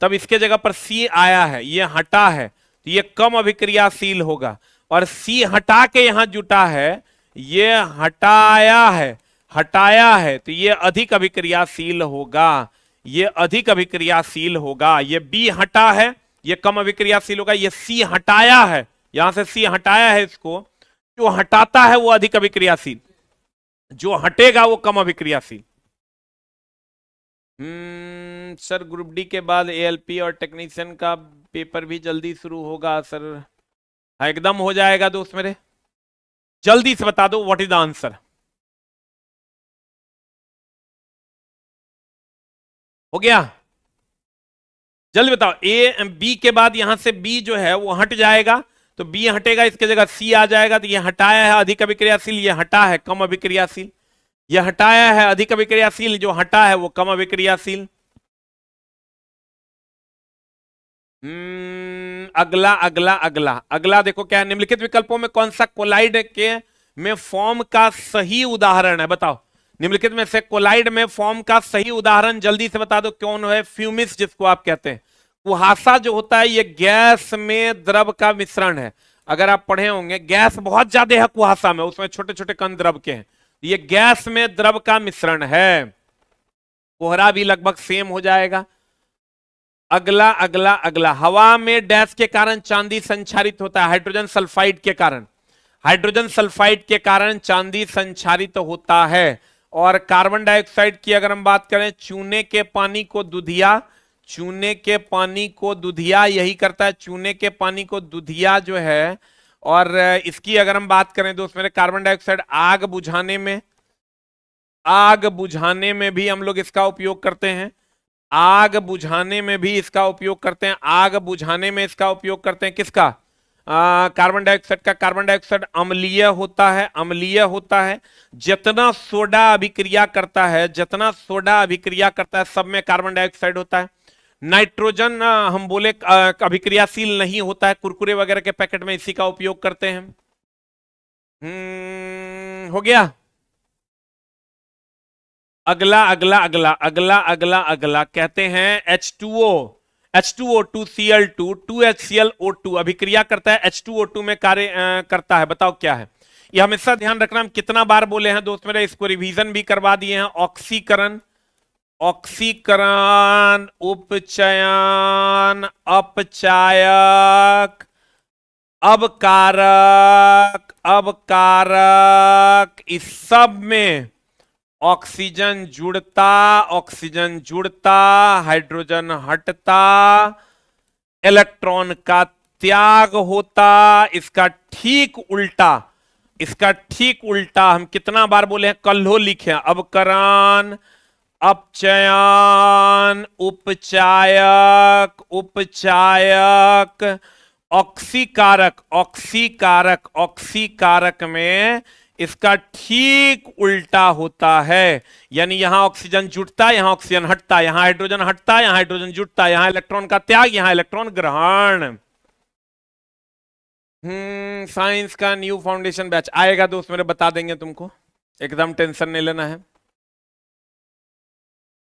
तब इसके जगह पर सी आया है, ये हटा है, तो ये कम अभिक्रियाशील होगा। और सी हटा के यहां जुटा है, ये हटाया है, हटाया है, तो ये अधिक अभिक्रियाशील होगा, ये अधिक अभिक्रियाशील होगा। ये बी हटा है, ये कम अभिक्रियाशील होगा। ये सी हटाया है, यहां से सी हटाया है, इसको जो हटाता है वो अधिक अभिक्रियाशील, जो हटेगा वो कम अभिक्रियाशील। सर ग्रुप डी के बाद एएलपी और टेक्नीशियन का पेपर भी जल्दी शुरू होगा सर? हाँ एकदम हो जाएगा दोस्त मेरे, जल्दी से बता दो व्हाट इज द आंसर। हो गया, जल्दी बताओ। ए बी के बाद यहां से बी जो है वो हट जाएगा, तो बी हटेगा, इसके जगह सी आ जाएगा, तो ये हटाया है अधिक अभिक्रियाशील, ये हटा है कम अभिक्रियाशील, ये हटाया है अधिक अभिक्रियाशील, जो हटा है वो कम अभिक्रियाशील। अगला अगला अगला अगला देखो क्या है, निम्नलिखित विकल्पों में कौन सा कोलाइड के में फॉर्म का सही उदाहरण है? बताओ, निम्नलिखित में से कोलाइड में फॉर्म का सही उदाहरण जल्दी से बता दो कौन है? फ्यूमिस जिसको आप कहते हैं। कुहासा जो होता है ये गैस में द्रव का मिश्रण है। अगर आप पढ़े होंगे, गैस बहुत ज्यादा है कुहासा में, उसमें छोटे छोटे कण द्रव के हैं, ये गैस में द्रव का मिश्रण है। कोहरा भी लगभग सेम हो जाएगा। अगला अगला अगला, हवा में डैश के कारण चांदी संचारित होता है? हाइड्रोजन सल्फाइड के कारण, हाइड्रोजन सल्फाइड के कारण चांदी संचारित होता है। और कार्बन डाइऑक्साइड की अगर हम बात करें, चूने के पानी को दुधिया, चूने के पानी को दुधिया यही करता है, चूने के पानी को दुधिया जो है। और इसकी अगर हम बात करें दोस्त मेरे, कार्बन डाइऑक्साइड आग बुझाने में, आग बुझाने में भी हम लोग इसका उपयोग करते हैं, आग बुझाने में भी इसका उपयोग करते हैं, आग बुझाने में इसका उपयोग करते हैं। किसका? कार्बन डाइऑक्साइड का। कार्बन डाइऑक्साइड अम्लीय होता है, अम्लीय होता है। जितना सोडा अभिक्रिया करता है, जितना सोडा अभिक्रिया करता है, सब में कार्बन डाइऑक्साइड होता है। नाइट्रोजन हम बोले अभिक्रियाशील नहीं होता है, कुरकुरे वगैरह के पैकेट में इसी का उपयोग करते हैं। हो गया। अगला अगला अगला अगला अगला अगला कहते हैं H2O, H2O 2Cl2 2HClO2 अभिक्रिया करता है, H2O2 में कार्य करता है। बताओ क्या है? ये हमेशा ध्यान रखना, हम कितना बार बोले हैं दोस्त मेरे, इसको रिवीजन भी करवा दिए हैं। ऑक्सीकरण, ऑक्सीकरण, उपचयन, अपचायक, अबकारक, अबकारक, इस सब में ऑक्सीजन जुड़ता, ऑक्सीजन जुड़ता, हाइड्रोजन हटता, इलेक्ट्रॉन का त्याग होता। इसका ठीक उल्टा, इसका ठीक उल्टा हम कितना बार बोले हैं? कल्हो लिखे, अबकरण, अपचयन, उपचायक, उपचायक, ऑक्सीकारक, ऑक्सीकारक, ऑक्सीकारक में इसका ठीक उल्टा होता है। यानी यहां ऑक्सीजन जुटता, यहां ऑक्सीजन हटता, यहां हाइड्रोजन हटता, यहां हाइड्रोजन जुटता, यहां इलेक्ट्रॉन का त्याग, यहां इलेक्ट्रॉन ग्रहण। साइंस का न्यू फाउंडेशन बैच आएगा दोस्त मेरे, बता देंगे तुमको, एकदम टेंशन नहीं लेना है।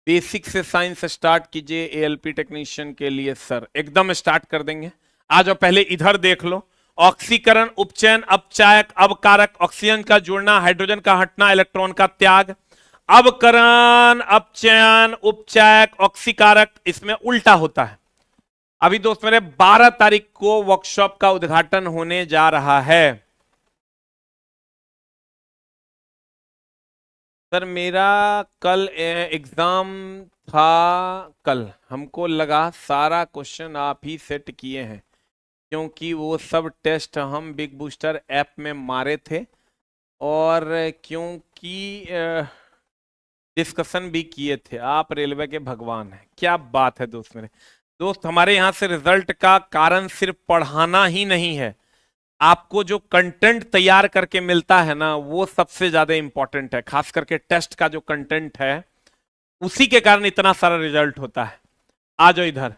बेसिक से साइंस स्टार्ट कीजिए एएलपी टेक्नीशियन के लिए सर। एकदम स्टार्ट कर देंगे। आ जाओ, पहले इधर देख लो। ऑक्सीकरण, उपचयन, अपचायक, अवकारक, ऑक्सीजन का जुड़ना, हाइड्रोजन का हटना, इलेक्ट्रॉन का त्याग। अवकरण, अपचयन, उपचायक, ऑक्सीकारक, इसमें उल्टा होता है। अभी दोस्त मेरे 12 तारीख को वर्कशॉप का उद्घाटन होने जा रहा है। सर मेरा कल एग्जाम था। कल हमको लगा सारा क्वेश्चन आप ही सेट किए हैं, क्योंकि वो सब टेस्ट हम बिग बूस्टर ऐप में मारे थे, और क्योंकि डिस्कशन भी किए थे। आप रेलवे के भगवान हैं, क्या बात है दोस्त मेरे। दोस्त हमारे यहाँ से रिजल्ट का कारण सिर्फ पढ़ाना ही नहीं है, आपको जो कंटेंट तैयार करके मिलता है ना, वो सबसे ज्यादा इंपॉर्टेंट है। खास करके टेस्ट का जो कंटेंट है, उसी के कारण इतना सारा रिजल्ट होता है। आ जाओ इधर।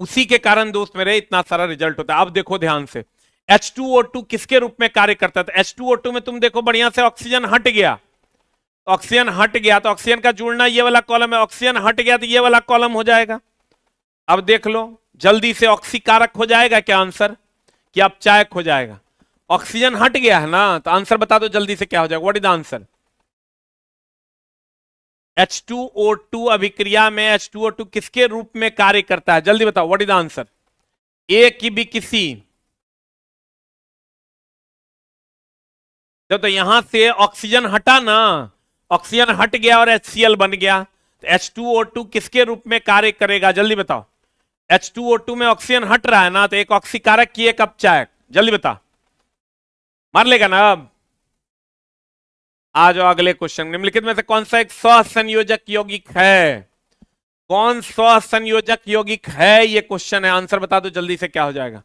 उसी के कारण दोस्त मेरे इतना सारा रिजल्ट होता है। अब देखो ध्यान से, H2O2 किसके रूप में कार्य करता है? तो H2O2 में तुम देखो बढ़िया से ऑक्सीजन हट गया, ऑक्सीजन हट गया तो ऑक्सीजन का जुड़ना ये वाला कॉलम है, ऑक्सीजन हट गया तो ये वाला कॉलम हो जाएगा। अब देख लो जल्दी से, ऑक्सीकारक हो जाएगा क्या आंसर, कि अपचायक हो जाएगा? ऑक्सीजन हट गया है ना, तो आंसर बता दो जल्दी से क्या हो जाएगा। What is the answer? H2O2 अभिक्रिया में H2O2 किसके रूप में कार्य करता है, जल्दी बताओ। What is the answer? ए की भी किसी, तो यहां से ऑक्सीजन हटा ना, ऑक्सीजन हट गया और HCl बन गया, तो H2O2 किसके रूप में कार्य करेगा, जल्दी बताओ। H2O2 में ऑक्सीजन हट रहा है ना, तो एक ऑक्सीकारक की एक अपचायक, जल्दी बता। मार लेगा ना अब? आ जाओ अगले क्वेश्चन। निम्नलिखित में से कौन सा एक सहसंयोजक यौगिक है? कौन सहसंयोजक यौगिक है, ये क्वेश्चन है। आंसर बता दो जल्दी से, क्या हो जाएगा।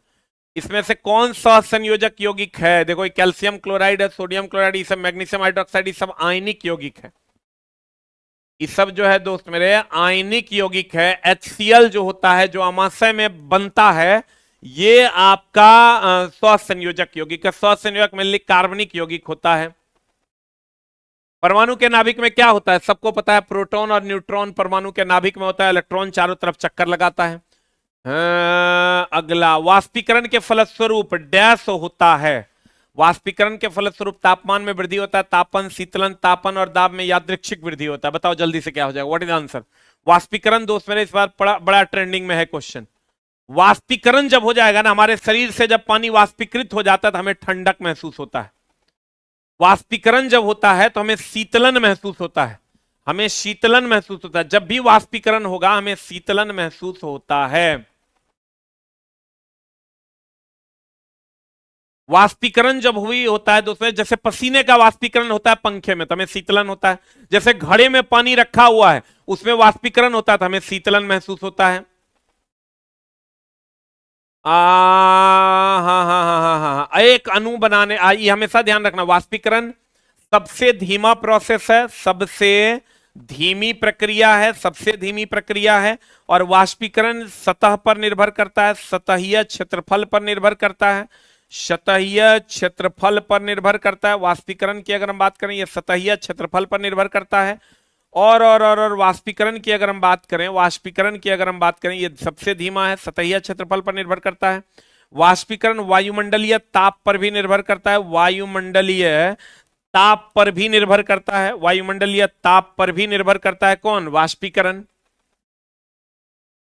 इसमें से कौन सहसंयोजक यौगिक है? देखो ये कैल्शियम क्लोराइड है, सोडियम क्लोराइड, ये सब मैग्नीशियम हाइड्रोक्साइड, ये सब आयनिक यौगिक है। ये सब जो है दोस्त मेरे आयनिक यौगिक है। HCl जो होता है, जो अमाशय में बनता है, ये आपका सहसंयोजक यौगिक है। सहसंयोजक में कार्बनिक यौगिक होता है। परमाणु के नाभिक में क्या होता है, सबको पता है, प्रोटॉन और न्यूट्रॉन परमाणु के नाभिक में होता है। इलेक्ट्रॉन चारों तरफ चक्कर लगाता है। अगला, वाष्पीकरण के फलस्वरूप डैश होता है। वाष्पीकरण के फलस्वरूप तापमान में वृद्धि होता है। तापन, शीतलन, तापन और दाब में यादृच्छिक वृद्धि होता है। बताओ जल्दी से क्या हो जाएगा। What is answer? वाष्पीकरण दोस्त मेरे इस बार बड़ा ट्रेंडिंग में है क्वेश्चन। वाष्पीकरण जब हो जाएगा ना, हमारे शरीर से जब पानी वाष्पीकृत हो जाता है तो हमें ठंडक महसूस होता है। वाष्पीकरण जब होता है तो हमें शीतलन महसूस होता है। हमें शीतलन महसूस होता है। जब भी वाष्पीकरण होगा हमें शीतलन महसूस होता है। वाष्पीकरण जब हुई होता है दोस्तों, जैसे पसीने का वाष्पीकरण होता है पंखे में तो हमें शीतलन होता है। जैसे घड़े में पानी रखा हुआ है उसमें वाष्पीकरण होता है तो हमें शीतलन महसूस होता है। हाँ हाँ हाँ हाँ हाँ, एक अणु बनाने, ये हमेशा ध्यान रखना, वाष्पीकरण सबसे धीमा प्रोसेस है, सबसे धीमी प्रक्रिया है, सबसे धीमी प्रक्रिया है। और वाष्पीकरण सतह पर निर्भर करता है, सतहीय क्षेत्रफल पर निर्भर करता है, सतहीय क्षेत्रफल पर निर्भर करता है। वाष्पीकरण की अगर हम बात करें, ये सतहीय क्षेत्रफल पर निर्भर करता है। और वाष्पीकरण की अगर हम बात करें, वाष्पीकरण की अगर हम बात करें, ये सबसे धीमा है, सतहीय क्षेत्रफल पर निर्भर करता है। वाष्पीकरण वायुमंडलीय ताप पर भी निर्भर करता है, वायुमंडलीय ताप पर भी निर्भर करता है, वायुमंडलीय ताप पर भी निर्भर करता है। कौन? वाष्पीकरण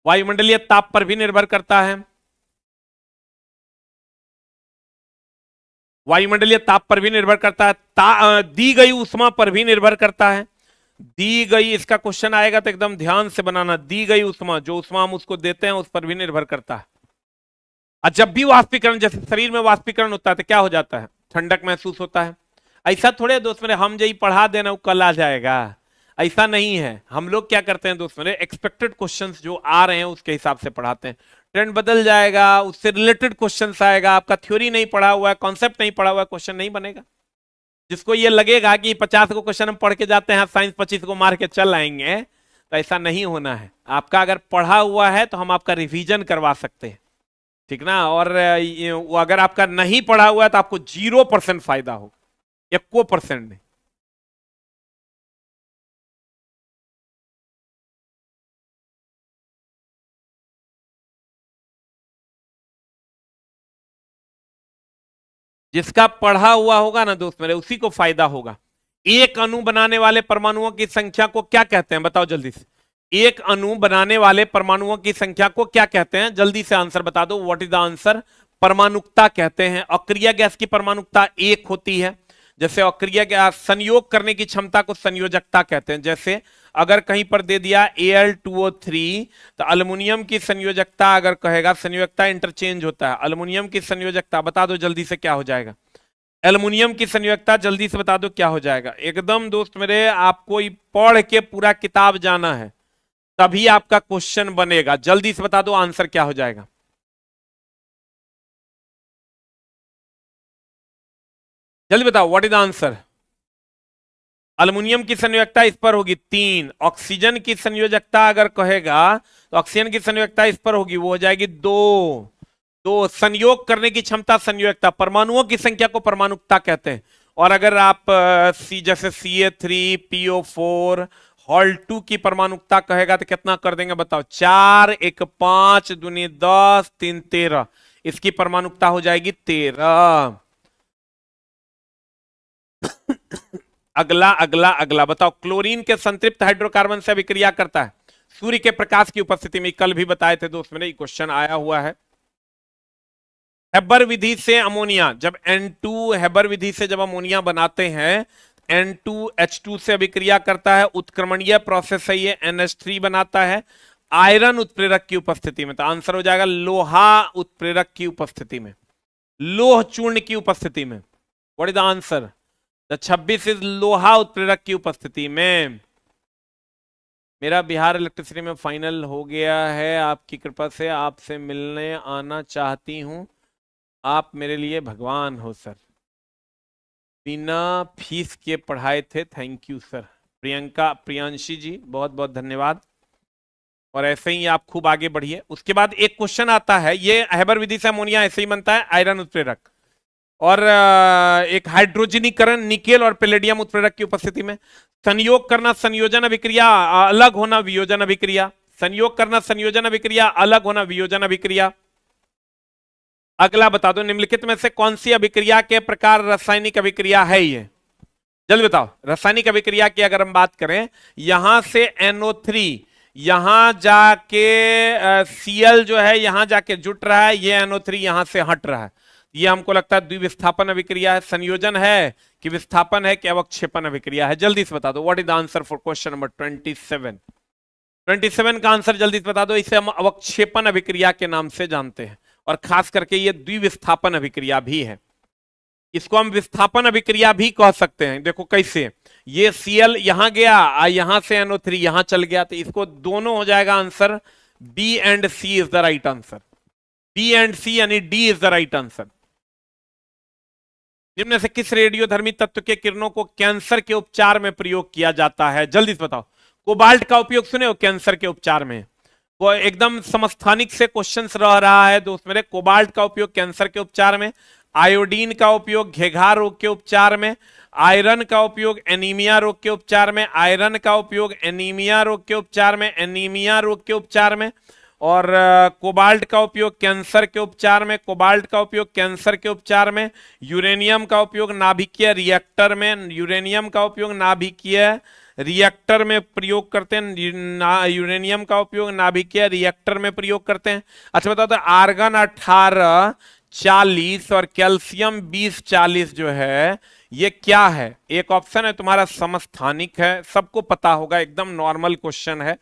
वायुमंडलीय ताप पर भी निर्भर करता है, वायुमंडलीय ताप पर भी निर्भर करता है, दी गई ऊष्मा पर भी निर्भर करता है। दी गई, इसका क्वेश्चन आएगा तो एकदम ध्यान से बनाना, दी गई ऊष्मा, जो ऊष्मा हम उसको देते हैं उस पर भी निर्भर करता है। और जब भी वाष्पीकरण, जैसे शरीर में वाष्पीकरण होता है तो क्या हो जाता है, ठंडक महसूस होता है। ऐसा थोड़े दोस्त मेरे हम यही पढ़ा देना वो कल आ जाएगा, ऐसा नहीं है। हम लोग क्या करते हैं दोस्त मेरे, एक्सपेक्टेड क्वेश्चंस जो आ रहे हैं उसके हिसाब से पढ़ाते हैं। ट्रेंड बदल जाएगा, उससे रिलेटेड क्वेश्चंस आएगा, आपका थ्योरी नहीं पढ़ा हुआ है, कॉन्सेप्ट नहीं पढ़ा हुआ है, क्वेश्चन नहीं बनेगा। जिसको ये लगेगा कि 50 को क्वेश्चन हम पढ़ के जाते हैं, साइंस 25 को मार के चल आएंगे, तो ऐसा नहीं होना है। आपका अगर पढ़ा हुआ है तो हम आपका रिवीजन करवा सकते हैं, ठीक ना। और अगर आपका नहीं पढ़ा हुआ है तो आपको 0% फायदा हो, 1% नहीं। जिसका पढ़ा हुआ होगा ना दोस्त मेरे, उसी को फायदा होगा। एक अणु बनाने वाले परमाणुओं की संख्या को क्या कहते हैं, बताओ जल्दी से। एक अणु बनाने वाले परमाणुओं की संख्या को क्या कहते हैं, जल्दी से आंसर बता दो। What is the answer? परमाणुकता कहते हैं। अक्रिय गैस की परमाणुकता 1 होती है। जैसे अक्रिय गैस संयोग करने की क्षमता को संयोजकता कहते हैं। जैसे अगर कहीं पर दे दिया Al2O3, तो अल्युमिनियम की संयोजकता अगर कहेगा, संयोजकता इंटरचेंज होता है, अल्युमिनियम की संयोजकता बता दो जल्दी से क्या हो जाएगा। एल्युमिनियम की संयोजकता जल्दी से बता दो क्या हो जाएगा। एकदम दोस्त मेरे, आपको पढ़ के पूरा किताब जाना है, तभी आपका क्वेश्चन बनेगा। जल्दी से बता दो आंसर क्या हो जाएगा। जल्दी बताओ, what is the answer? Aluminium की संयोजकता इस पर होगी 3। ऑक्सीजन की संयोजकता अगर कहेगा तो ऑक्सीजन की संयोजकता इस पर होगी, वो हो जाएगी 2। तो संयोग करने की क्षमता संयोजकता, परमाणुओं की संख्या को परमाणुकता कहते हैं। और अगर आप जैसे Ca3PO4 हॉल 2 की परमाणुकता कहेगा तो कितना कर देंगे बताओ? 4 1 5 दूनी 10 3 13। इसकी परमाणुकता हो जाएगी 13। अगला अगला अगला बताओ, क्लोरीन के संतृप्त हाइड्रोकार्बन से अभिक्रिया करता है सूर्य के प्रकाश की उपस्थिति में। कल भी बताए थे दोस्त मेरे, क्वेश्चन आया हुआ है। हेबर विधि से अमोनिया, जब N2 हेबर विधि से जब अमोनिया बनाते हैं, N2H2 से अभिक्रिया करता है, उत्क्रमणीय प्रोसेस है ये, NH3 बनाता है आयरन उत्प्रेरक की उपस्थिति में। तो आंसर हो जाएगा लोहा उत्प्रेरक की उपस्थिति में, लोह चूर्ण की उपस्थिति में। What is the answer? 26 is लोहा उत्प्रेरक की उपस्थिति में। मेरा बिहार इलेक्ट्रिसिटी में फाइनल हो गया है, आपकी कृपा से आपसे मिलने आना चाहती हूं। आप मेरे लिए भगवान हो सर, बिना फीस के पढ़ाए थे, thank you sir. Priyanka Priyanshi ji बहुत बहुत धन्यवाद। और ऐसे ही आप खूब आगे बढ़िए। उसके बाद एक क्वेश्चन आता है, ये हेबर विधि से अमोनिया ऐसे ही बनता है, आयरन उत्प्रेरक, और एक हाइड्रोजनीकरण निकेल और पैलेडियम उत्प्रेरक की उपस्थिति में। संयोग करना संयोजन अभिक्रिया, अलग होना वियोजन अभिक्रिया। संयोग करना संयोजन अभिक्रिया, अलग होना वियोजन अभिक्रिया। अगला बता दो, निम्नलिखित में से कौन सी अभिक्रिया के प्रकार रासायनिक अभिक्रिया है ये? जल्दी बताओ। रासायनिक अभिक्रिया की अगर हम बात करें, यहां से NO3 यहां जाके Cl जो है यहां जाके जुट रहा है, ये NO3 यहां से हट रहा है, ये हमको लगता है द्विविस्थापन अभिक्रिया है। संयोजन है कि विस्थापन है कि अवक्षेपण अभिक्रिया है? जल्दी से बता दो। What is the answer for question number 27? 27 का आंसर जल्दी से बता दो। इसे हम अवक्षेपण अभिक्रिया के नाम से जानते हैं, और खास करके ये द्विविस्थापन अभिक्रिया भी है। इसको हम विस्थापन अभिक्रिया भी कह सकते हैं। देखो कैसे, ये Cl यहां गया, यहां से NO3 यहां चल गया, तो इसको दोनों हो जाएगा answer. B and C is the right answer. B and C यानी D is the right answer. निम्न में से किस रेडियोधर्मी तत्व के किरणों को कैंसर के उपचार में प्रयोग किया जाता है? जल्दी से बताओ। कोबाल्ट का उपयोग सुने हो कैंसर के उपचार में? वो एकदम समस्थानिक से क्वेश्चंस रह रहा है दोस्त मेरे। कोबाल्ट का उपयोग कैंसर के उपचार में, आयोडीन का उपयोग घेघार रोग के उपचार में, आयरन का उपयोग एनीमिया रोग के उपचार में, आयरन का उपयोग एनीमिया रोग के उपचार में, एनीमिया रोग के उपचार में, और कोबाल्ट का उपयोग कैंसर के उपचार में, कोबाल्ट का उपयोग कैंसर के उपचार में, यूरेनियम का उपयोग नाभिकीय रिएक्टर में, यूरेनियम का उपयोग नाभिकीय रिएक्टर में प्रयोग करते हैं, यूरेनियम का उपयोग नाभिकीय रिएक्टर में प्रयोग करते हैं। अच्छा बताओ तो आर्गन 1840 और कैल्शियम 2040 जो है ये क्या है? एक ऑप्शन है तुम्हारा समस्थानिक है, सबको पता होगा, एकदम नॉर्मल क्वेश्चन है।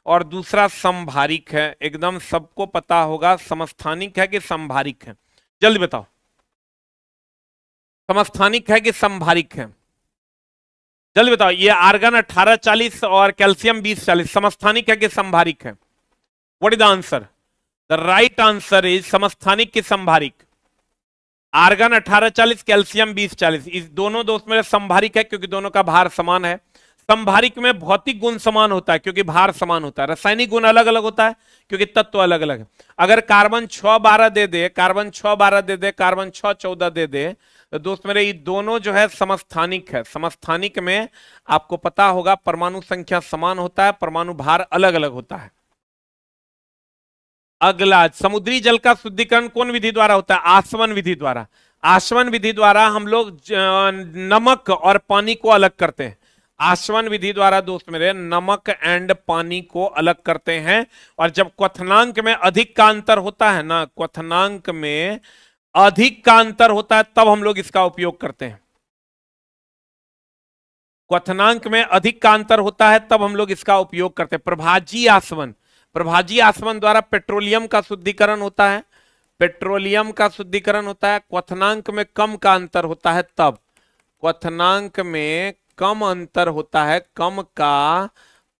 और दूसरा संभारिक है, एकदम सबको पता होगा। समस्थानिक है कि संभारिक है? जल्दी बताओ, समस्थानिक है कि संभारिक है? जल्दी बताओ। ये आर्गन 1840 और कैल्शियम 2040 समस्थानिक है कि संभारिक है? What is the answer? The right answer is समस्थानिक की संभारिक। आर्गन 1840 कैल्शियम 2040 इस दोनों दोस्त मेरे संभारिक है, क्योंकि दोनों का भार समान है। संभारिक में भौतिक गुण समान होता है क्योंकि भार समान होता है, रासायनिक गुण अलग अलग होता है क्योंकि तत्व अलग अलग है। अगर कार्बन 6 12 दे दे, कार्बन 6 12 दे दे, कार्बन 6 14 दे दे, तो दोस्त मेरे ये दोनों जो है समस्थानिक है। समस्थानिक में आपको पता होगा परमाणु संख्या समान होता है, परमाणु भार अलग अलग होता है। अगला, समुद्री जल का शुद्धिकरण कौन विधि द्वारा होता है? आसवन विधि द्वारा। आसवन विधि द्वारा हम लोग नमक और पानी को अलग करते हैं। आसवन विधि द्वारा दोस्त मेरे नमक एंड पानी को अलग करते हैं। और जब क्वथनांक में अधिक का अंतर होता है ना, क्वथनांक में अधिक का अंतर होता है, तब हम लोग इसका उपयोग करते हैं। क्वथनांक में अधिक का अंतर होता है तब हम लोग इसका उपयोग करते हैं। प्रभाजी आसवन, प्रभाजी आसवन द्वारा पेट्रोलियम का शुद्धिकरण होता है। पेट्रोलियम का शुद्धिकरण होता है। क्वथनांक में कम का अंतर होता है तब, क्वथनांक में कम अंतर होता है, कम का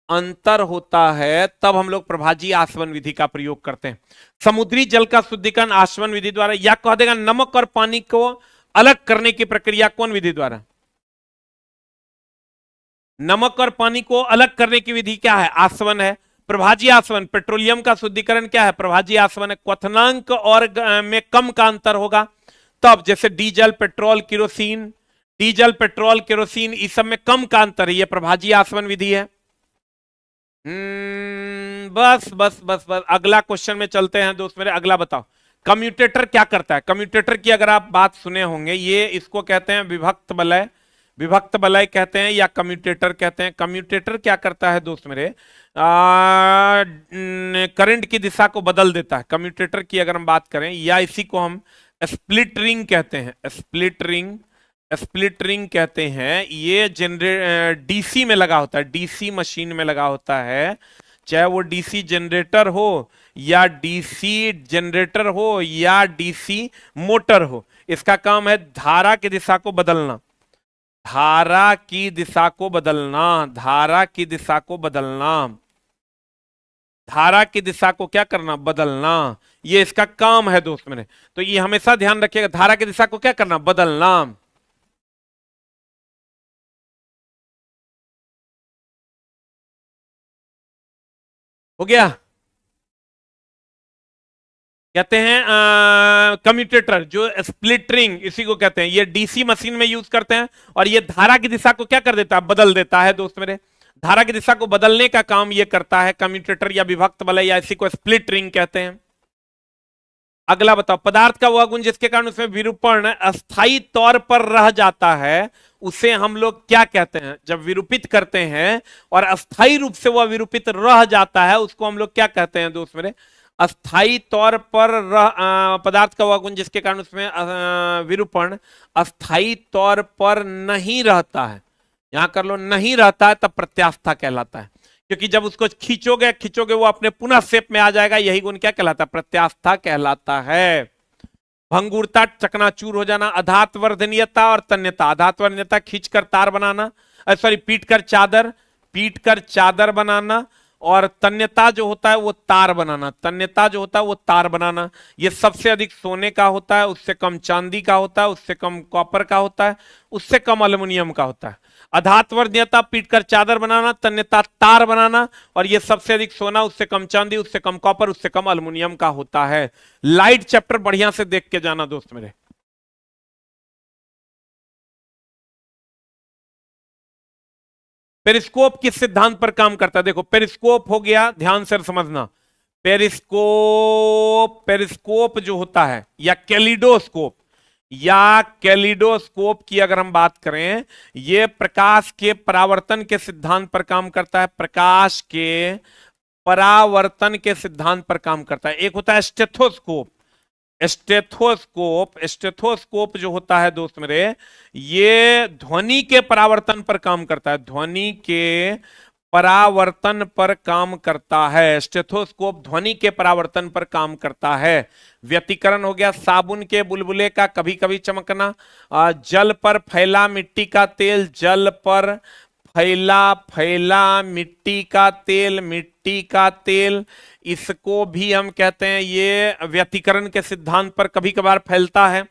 अंतर होता है तब हम लोग प्रभाजी आसवन विधि का प्रयोग करते हैं। समुद्री जल का शुद्धिकरण आसवन विधि द्वारा, या कह देगा नमक और पानी को अलग करने की प्रक्रिया कौन विधि द्वारा? नमक और पानी को अलग करने की विधि क्या है? आसवन है। प्रभाजी आसवन, पेट्रोलियम का शुद्धिकरण क्या है? प्रभाजी आसवन है। क्वथनांक और में कम का अंतर होगा तब, जैसे diesel petrol kerosene, diesel petrol kerosene इस सब में कम का अंतर है, ये प्रभाजी आसवन विधि है। बस बस बस बस, अगला क्वेश्चन में चलते हैं दोस्त मेरे। अगला बताओ, कम्यूटेटर क्या करता है? कम्यूटेटर की अगर आप बात सुने होंगे, ये इसको कहते हैं विभक्त वलय, विभक्त वलय कहते हैं या कम्यूटेटर कहते हैं। कम्यूटेटर क्या करता है दोस्त मेरे? करंट की दिशा को बदल देता है। कम्यूटेटर की अगर हम बात करें, या इसी को हम स्प्लिट रिंग कहते हैं, स्प्लिट रिंग, स्प्लिट रिंग कहते हैं। ये डीसी में लगा होता है, डीसी मशीन में लगा होता है, चाहे वो डीसी जनरेटर हो या डीसी जनरेटर हो या डीसी मोटर हो। इसका काम है धारा की दिशा को बदलना, धारा की दिशा को बदलना, धारा की दिशा को बदलना, धारा की दिशा को क्या करना? बदलना। ये इसका काम है दोस्त मेरे। तो ये हमेशा ध्यान रखिएगा, धारा की दिशा को क्या करना? बदलना। हो गया? कहते हैं कम्यूटेटर, जो स्प्लिट रिंग इसी को कहते हैं। ये डीसी मशीन में यूज करते हैं और ये धारा की दिशा को क्या कर देता है? बदल देता है दोस्त मेरे। धारा की दिशा को बदलने का काम ये करता है कम्यूटेटर या विभक्त वलय, या इसी को स्प्लिट रिंग कहते हैं। अगला बताओ, पदार्थ का वह गुण जिसके कारण उसमें विरूपण अस्थायी तौर पर रह जाता है, उसे हम लोग क्या कहते हैं? जब विरूपित करते हैं और अस्थायी रूप से वह विरूपित रह जाता है, उसको हम लोग क्या कहते हैं दोस्त मेरे? अस्थायी तौर पर पदार्थ का वह गुण जिसके कारण उसमें विरूपण अस्थायी तौर पर नहीं रहता है, यहां कर लो नहीं रहता है, तब प्रत्यास्था कहलाता है। क्योंकि जब उसको खींचोगे खींचोगे वो अपने पुनः शेप में आ जाएगा, यही गुण क्या कहलाता है? प्रत्यास्था कहलाता है। भंगुरता, चकनाचूर हो जाना। अधात्वर्धनीयता और तन्यता, अधात्वर्धनीयता खींचकर तार बनाना, सॉरी पीटकर चादर, पीटकर चादर बनाना। और तन्यता जो होता है वो तार बनाना, तन्यता जो होता है वो तार बनाना। ये सबसे अधिक सोने का होता है, उससे कम चांदी का होता है, उससे कम कॉपर का होता है, उससे कम अल्युमिनियम का होता है। अधात्वर्धनीयता पीटकर चादर बनाना, तन्यता तार बनाना, और ये सबसे अधिक सोना, उससे कम चांदी, उससे कम कॉपर, उससे कम अल्युमिनियम का होता है। लाइट चैप्टर बढ़िया से देख के जाना दोस्त मेरे। पेरिस्कोप किस सिद्धांत पर काम करता है? देखो पेरिस्कोप हो गया, ध्यान से समझना। पेरिस्कोप, पेरिस्कोप जो होता है, या कैलिडोस्कोप, या कैलिडोस्कोप की अगर हम बात करें, यह प्रकाश के परावर्तन के सिद्धांत पर काम करता है, प्रकाश के परावर्तन के सिद्धांत पर काम करता है। एक होता है स्टेथोस्कोप, स्टेथोस्कोप, स्टेथोस्कोप जो होता है दोस्त मेरे, ये ध्वनि के परावर्तन पर काम करता है, ध्वनि के परावर्तन पर काम करता है। स्टेथोस्कोप ध्वनि के परावर्तन पर काम करता है। व्यतिकरण हो गया, साबुन के बुलबुले का कभी कभी चमकना, जल पर फैला मिट्टी का तेल, जल पर फैला फैला मिट्टी का तेल, मिट्टी का तेल, इसको भी हम कहते हैं ये व्यतिकरण के सिद्धांत पर कभी कभार फैलता है।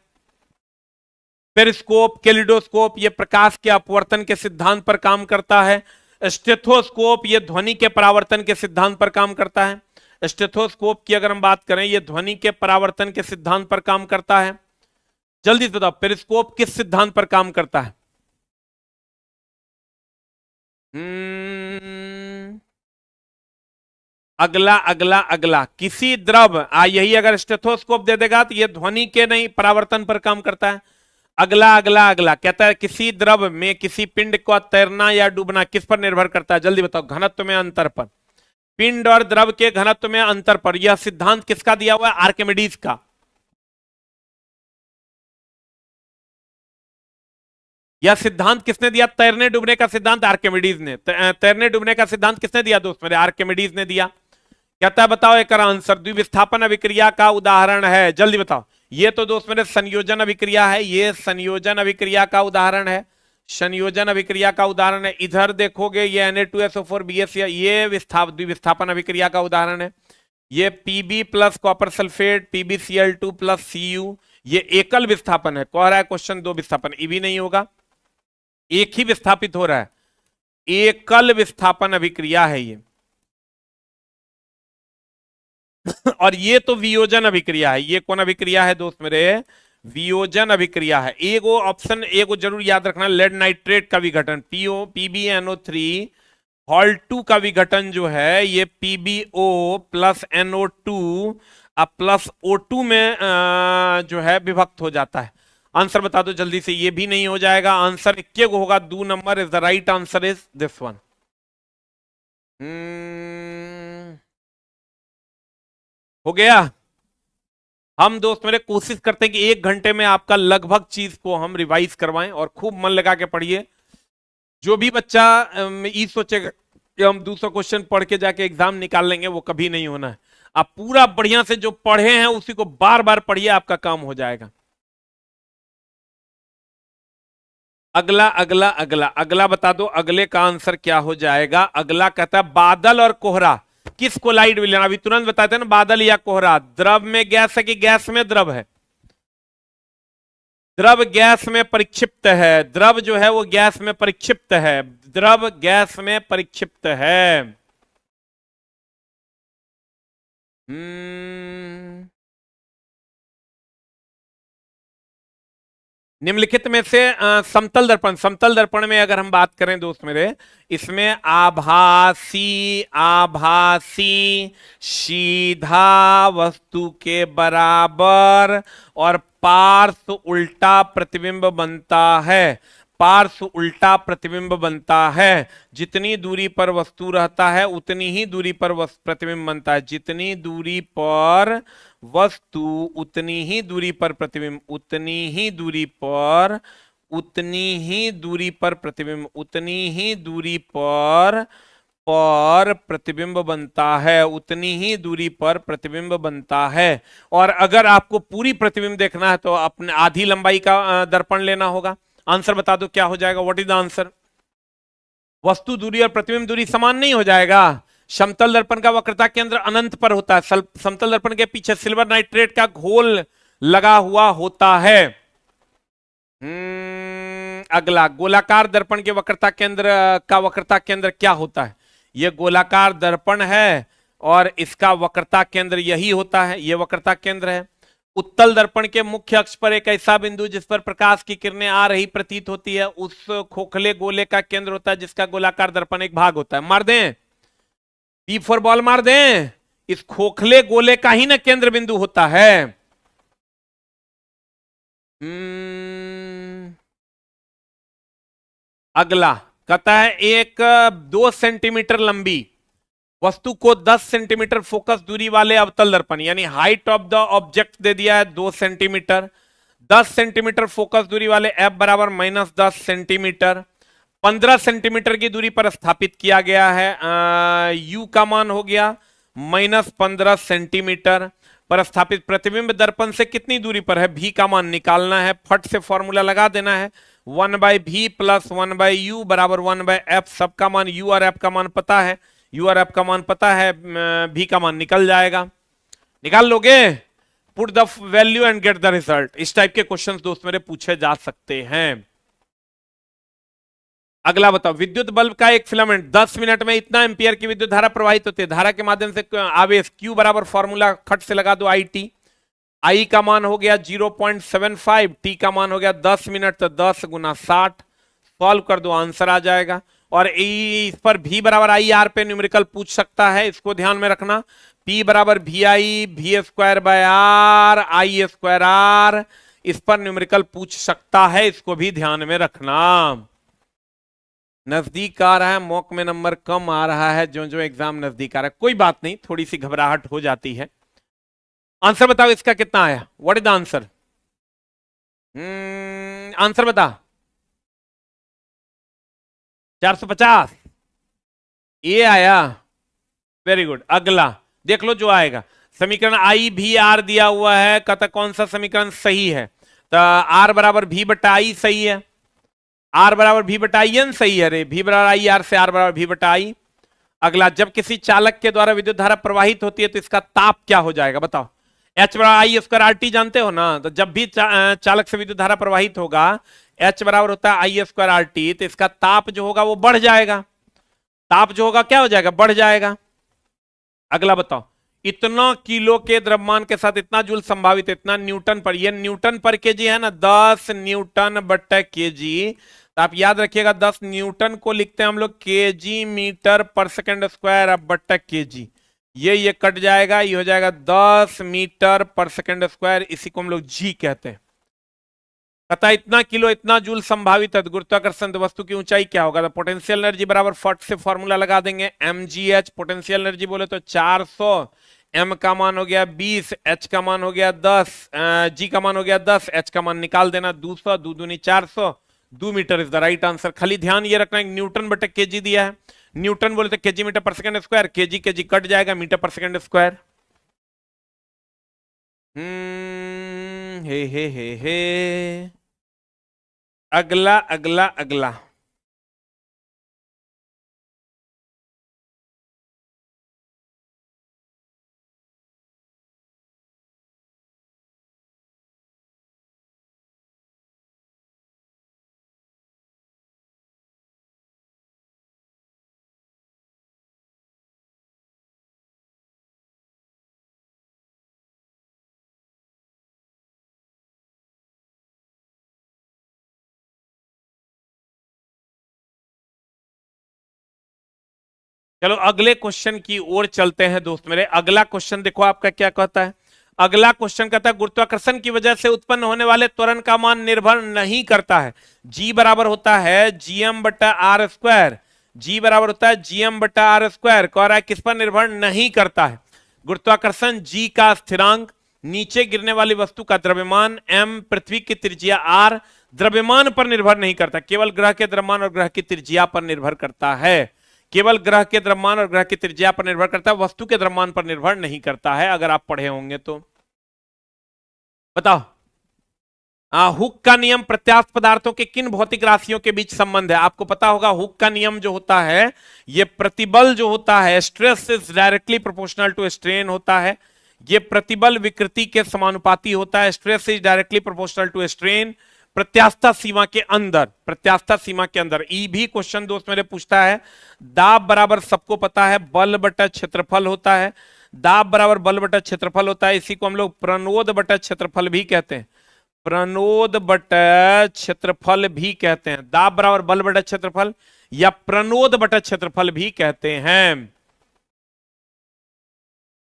पेरिस्कोप, कैलिडोस्कोप ये प्रकाश के अपवर्तन के सिद्धांत पर काम करता है। स्टेथोस्कोप ये ध्वनि के परावर्तन के सिद्धांत पर काम करता है। स्टेथोस्कोप की अगर हम बात करें, ये ध्वनि के परावर्तन के सिद्धांत पर काम करता है। जल्दी से बताओ, पेरिस्कोप किस सिद्धांत पर काम करता है? अगला अगला अगला, किसी द्रव यही अगर स्टेथोस्कोप दे देगा तो ये ध्वनि के नहीं परावर्तन पर काम करता है। अगला अगला अगला कहता है किसी द्रव में किसी पिंड को तैरना या डूबना किस पर निर्भर करता है, जल्दी बताओ। घनत्व में अंतर पर, पिंड और द्रव के घनत्व में अंतर पर। यह सिद्धांत किसका दिया हुआ है? आर्किमिडीज का। यह सिद्धांत किसने दिया? तैरने डूबने का सिद्धांत आर्किमिडीज ने। तैरने डूबने का सिद्धांत किसने दिया दोस्त मेरे? आर्किमिडीज ने दिया। कहता है बताओ एक आंसर। द्विविस्थापन अभिक्रिया का उदाहरण है, जल्दी बताओ। ये तो दोस्त मेरे संयोजन अभिक्रिया है, ये संयोजन अभिक्रिया का उदाहरण है, संयोजन अभिक्रिया का उदाहरण है। इधर देखोगे ये Na2SO4 ये द्विविस्थापन अभिक्रिया का उदाहरण है। ये Pb plus copper sulphate PbCl2 plus Cu, ये एकल विस्थापन है। कह रहा है क्वेश्चन दो विस्थापन, ये भी नहीं होगा, एक ही विस्थापित हो रहा है, एकल विस्थापन अभिक्रिया है ये। और ये तो वियोजन अभिक्रिया है। ये कौन अभिक्रिया है दोस्त मेरे? वियोजन अभिक्रिया है। एगो ऑप्शन एगो जरूर याद रखना, लेड नाइट्रेट का विघटन PbNO3 हॉल 2 का विघटन जो है ये PbO plus NO2 plus O2 में जो है विभक्त हो जाता है। आंसर बता दो जल्दी से। ये भी नहीं हो जाएगा, आंसर इक्के को होगा। 2 number is the right answer is this one. हो गया। हम दोस्त मेरे कोशिश करते हैं कि 1 घंटे में आपका लगभग चीज को हम रिवाइज करवाएं और खूब मन लगा के पढ़िए। जो भी बच्चा ये सोचेगा कि हम 200 क्वेश्चन पढ़ के जाके एग्जाम निकाल लेंगे, वो कभी नहीं होना है। आप पूरा बढ़िया से जो पढ़े हैं उसी को बार बार पढ़िए, आपका काम हो जाएगा। अगला अगला अगला अगला बता दो, अगले का आंसर क्या हो जाएगा? अगला कहता है बादल और कोहरा किस कोलाइड विलयन। अभी तुरंत बताते हैं ना, बादल या कोहरा द्रव में गैस है कि गैस में द्रव है? द्रव गैस में परिक्षिप्त है। द्रव जो है वो गैस में परिक्षिप्त है, द्रव गैस में परिक्षिप्त है। निम्नलिखित में से समतल दर्पण, समतल दर्पण में अगर हम बात करें दोस्त मेरे, इसमें आभासी आभासी सीधा वस्तु के बराबर और पार्श्व उल्टा प्रतिबिंब बनता है। पार्श्व उल्टा प्रतिबिंब बनता है। जितनी दूरी पर वस्तु रहता है उतनी ही दूरी पर प्रतिबिंब बनता है। जितनी दूरी पर वस्तु उतनी ही दूरी पर प्रतिबिंब, उतनी ही दूरी पर, उतनी ही दूरी पर प्रतिबिंब, उतनी ही दूरी पर प्रतिबिंब बनता है, उतनी ही दूरी पर प्रतिबिंब बनता है। और अगर आपको पूरी प्रतिबिंब देखना है तो अपने आधी लंबाई का दर्पण लेना होगा। आंसर बता दो क्या हो जाएगा? What is the answer? वस्तु दूरी और प्रतिबिंब दूरी समान नहीं हो जाएगा। समतल दर्पण का वक्रता केंद्र अनंत पर होता है। समतल दर्पण के पीछे सिल्वर नाइट्रेट का घोल लगा हुआ होता है। अगला गोलाकार दर्पण के वक्रता केंद्र क्या होता है? यह गोलाकार दर्पण है और इसका वक्रता केंद्र यही होता है, यह वक्रता केंद्र है। उत्तल दर्पण के मुख्य अक्ष पर एक ऐसा बिंदु जिस पर प्रकाश की किरणें आ रही प्रतीत होती है, उस खोखले गोले का केंद्र होता है जिसका गोलाकार दर्पण एक भाग होता है। मार दें, पी फॉर बॉल मार दें। इस खोखले गोले का ही ना केंद्र बिंदु होता है। अगला कहता है एक 2 सेंटीमीटर लंबी वस्तु को 10 सेंटीमीटर फोकस दूरी वाले अवतल दर्पण, यानी height of the object they दिया है 2 सेंटीमीटर, 10 सेंटीमीटर फोकस दूरी वाले f बराबर -10 सेंटीमीटर, 15 सेंटीमीटर की दूरी पर स्थापित किया गया है। u का मान हो गया -15 सेंटीमीटर पर स्थापित। प्रतिबिंब दर्पण से कितनी दूरी पर है? v का मान निकालना है, फट से फॉर्मूला लगा देना है। 1/v प्लस 1/u बराबर 1/f। सबका मान u और f का मान पता है, u और f का मान पता है, v का मान निकल जाएगा। निकाल लोगे? Put the value and get the result. इस टाइप के क्वेश्चंस दोस्त मेरे पूछे जा सकते हैं। अगला बताओ, विद्युत बल्ब का एक फिलामेंट 10 मिनट में इतना एम्पियर की विद्युत धारा प्रवाहित होती है। धारा के माध्यम से आवेश q बराबर फॉर्मूला खट से लगा दो IT। I का मान हो गया 0.75, t का मान हो गया 10 मिनट, तो 10 × 60। सॉल्व कर दो, आंसर आ जाएगा। और इस पर V बराबर आई आर पे न्यूमेरिकल पूछ सकता है, इसको ध्यान में रखना। P बराबर VI V² I square are, इस पर न्यूमेरिकल पूछ सकता है, इसको भी ध्यान में रखना। नजदीक आ रहा है, मॉक में नंबर कम आ रहा है जो जो एग्जाम नजदीक आ रहा है, कोई बात नहीं, थोड़ी सी घबराहट हो जाती है। आंसर बताओ इसका कितना आया, what is the answer? Answer बता। 450 ये आया, वेरी गुड। अगला देख लो जो आएगा, समीकरण आई भी आर दिया हुआ है, कहता कौन सा समीकरण सही है? तो आर बराबर भी बटा आई सही है, आर बराबर भी बटा आई एन सही है रे, भी बराबर आई आर से आर बराबर भी बटा आई। अगला, जब किसी चालक के द्वारा विद्युत धारा प्रवाहित होती है तो इसका ताप क्या हो जाएगा, बताओ? एच बराबर आई स्क्वायर आर टी जानते हो ना, तो जब भी चालक से विद्युत धारा प्रवाहित होगा एच बराबर होता है आई स्क्वायर आर टी, तो इसका ताप जो होगा वो बढ़ जाएगा, ताप जो होगा क्या हो जाएगा, बढ़ जाएगा। अगला बताओ, इतना किलो के द्रव्यमान के साथ इतना जूल संभावित, इतना न्यूटन पर, ये न्यूटन पर केजी है ना, 10 न्यूटन बटा केजी। तो आप याद रखिएगा 10 न्यूटन को लिखते हैं हम लोग केजी मीटर पर सेकंड स्क्वायर, अब बटा केजी, ये कट जाएगा, ये हो जाएगा 10 मीटर पर सेकंड स्क्वायर, इसी को हम लोग जी कहते हैं। पता इतना किलो इतना जूल संभावित है, गुरुत्वाकर्षण वस्तु की ऊंचाई क्या होगा? तो पोटेंशियल एनर्जी बराबर फट से फॉर्मूला लगा देंगे, mgh, पोटेंशियल एनर्जी बोले तो 400, m का मान हो गया 20, h का मान हो गया 10, g का मान हो गया 10, h का मान निकाल देना 200, 2 दूनी 400, 2 metre is the right answer. खाली ध्यान ये रखना न्यूटन बटे केजी दिया है, न्यूटन बोले तो केजी मीटर पर second square, KG KG cut जाएगा, मीटर पर सेकंड स्क्वायर। हे अगला अगला अगला, चलो अगले क्वेश्चन की ओर चलते हैं दोस्त मेरे। अगला क्वेश्चन देखो आपका क्या कहता है। अगला क्वेश्चन कहता है गुरुत्वाकर्षण की वजह से उत्पन्न होने वाले त्वरण का मान निर्भर नहीं करता है, जी बराबर होता है जीएम बटा आर स्क्वायर, जी बराबर होता है जीएम बटा आर स्क्वायर। कह रहा है किस पर निर्भर नहीं करता है? गुरुत्वाकर्षण जी का स्थिरांक, नीचे गिरने वाली वस्तु का द्रव्यमान एम, पृथ्वी की त्रिज्या आर, द्रव्यमान पर निर्भर नहीं करता, केवल ग्रह के द्रव्यमान और ग्रह की त्रिज्या पर निर्भर करता है, केवल ग्रह के द्रव्यमान और ग्रह की त्रिज्या पर निर्भर करता है, वस्तु के द्रव्यमान पर निर्भर नहीं करता है, अगर आप पढ़े होंगे तो। बताओ, हुक का नियम प्रत्यास्थ पदार्थों के किन भौतिक राशियों के बीच संबंध है? आपको पता होगा हुक का नियम जो होता है, ये प्रतिबल जो होता है, stress is directly proportional to strain होता है, ये प्रतिबल विकृति के समानुपाती होता है, stress is directly proportional to strain, प्रत्यास्थता सीमा के अंदर, प्रत्यास्थता सीमा के अंदर। ई भी क्वेश्चन दोस्त मेरे पूछता है, दाब बराबर सबको पता है बल बटा क्षेत्रफल होता है, दाब बराबर बल बटा क्षेत्रफल होता है, इसी को हम लोग प्रणोद बटा क्षेत्रफल भी कहते हैं, प्रणोद बटा क्षेत्रफल भी कहते हैं, दाब बराबर बल बटा क्षेत्रफल या प्रणोद बटा क्षेत्रफल भी कहते हैं।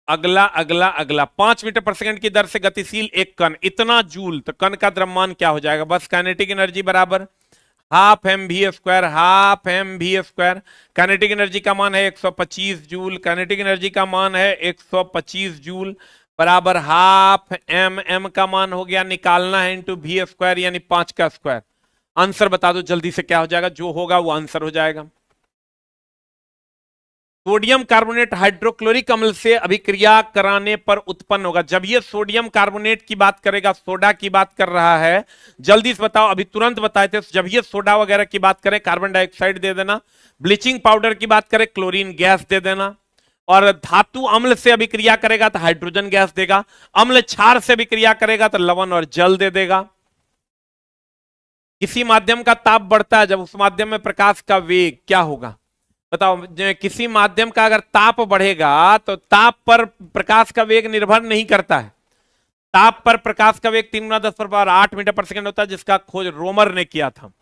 अगला अगला अगला, 5 मीटर पर सेकंड की दर से गतिशील एक कण, इतना जूल, तो कण का द्रव्यमान क्या हो जाएगा? बस काइनेटिक एनर्जी बराबर half M V square, half M V square. Kinetic energy का मान है 125 जूल, काइनेटिक एनर्जी का मान है 125 जूल बराबर हाफ एम, एम का मान हो गया निकालना है इंटू वी स्क्वायर यानी 5 का स्क्वायर। आंसर बता दो जल्दी से क्या हो जाएगा, जो होगा वो आंसर हो जाएगा। सोडियम कार्बोनेट हाइड्रोक्लोरिक अम्ल से अभिक्रिया कराने पर उत्पन्न होगा। जब ये सोडियम कार्बोनेट की बात करेगा, सोडा की बात कर रहा है, जल्दी से बताओ, अभी तुरंत बताए थे, जब ये सोडा वगैरह की बात करें कार्बन डाइऑक्साइड दे देना, ब्लीचिंग पाउडर की बात करें क्लोरीन गैस दे देना, और धातु अम्ल से अभिक्रिया करेगा तो हाइड्रोजन गैस देगा, अम्ल क्षार से अभिक्रिया करेगा तो लवण और जल दे देगा। किसी माध्यम का ताप बढ़ता है जब उस माध्यम में प्रकाश का वेग क्या होगा? बताओ, किसी माध्यम का अगर ताप बढ़ेगा तो ताप पर प्रकाश का वेग निर्भर नहीं करता है, ताप पर प्रकाश का वेग 3 × 10⁸ मीटर पर सेकंड होता है, जिसका खोज रोमर ने किया था।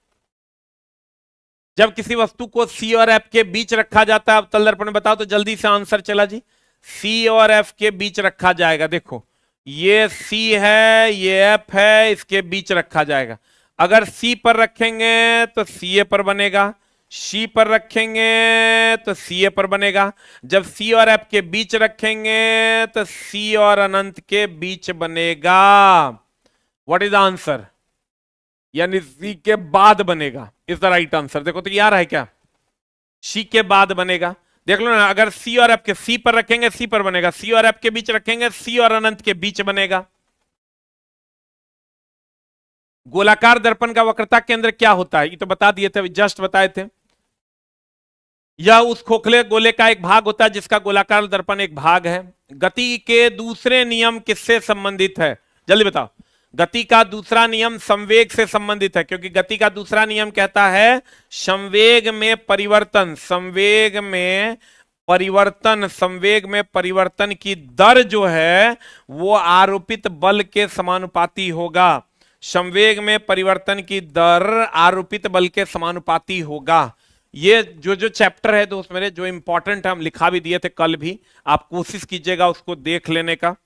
जब किसी वस्तु को सी और एफ के बीच रखा जाता है, अब तल दर्पण में बताओ तो जल्दी से आंसर चला जी। सी और एफ के बीच रखा जाएगा। देखो ये सी है, ये एफ है, इसके बीच रखा जाएगा। अगर सी पर रखेंगे तो सी ए पर बनेगा, सी पर रखेंगे तो सी ए पर बनेगा। जब सी और एफ के बीच रखेंगे तो सी और अनंत के बीच बनेगा। What is the answer? यानी सी के बाद बनेगा इज द राइट आंसर। देखो तो यार है क्या, सी के बाद बनेगा। देख लो ना, अगर सी और एफ के सी पर रखेंगे सी पर बनेगा, सी और एफ के बीच रखेंगे सी और अनंत के बीच बनेगा। गोलाकार दर्पण का वक्रता केंद्र क्या होता है? ये तो बता दिए थे, जस्ट बताए थे। यह उस खोखले गोले का एक भाग होता है जिसका गोलाकार दर्पण एक भाग है। गति के दूसरे नियम किससे संबंधित है? जल्दी बताओ। गति का दूसरा नियम संवेग से संबंधित है, क्योंकि गति का दूसरा नियम कहता है संवेग में परिवर्तन, संवेग में परिवर्तन, संवेग में परिवर्तन की दर जो है वो आरोपित बल के समानुपाती होगा। संवेग में परिवर्तन की दर आरोपित बल के समानुपाती होगा। ये जो चैप्टर है दोस्त मेरे, जो इंपॉर्टेंट है, हम लिखा भी दिए थे कल भी, आप कोशिश कीजिएगा उसको देख लेने का।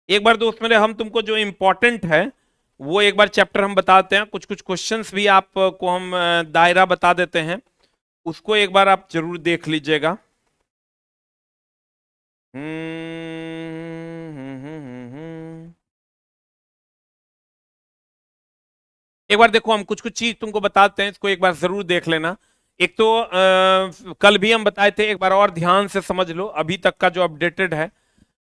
एक बार दोस्त मेरे हम तुमको जो इंपॉर्टेंट है वो एक बार चैप्टर हम बताते हैं, कुछ कुछ क्वेश्चंस भी आपको हम दायरा बता देते हैं, उसको एक बार आप जरूर देख लीजिएगा। एक बार देखो हम कुछ कुछ चीज तुमको बताते हैं, इसको एक बार जरूर देख लेना। एक तो कल भी हम बताए थे, एक बार और ध्यान से समझ लो अभी तक का जो अपडेटेड है।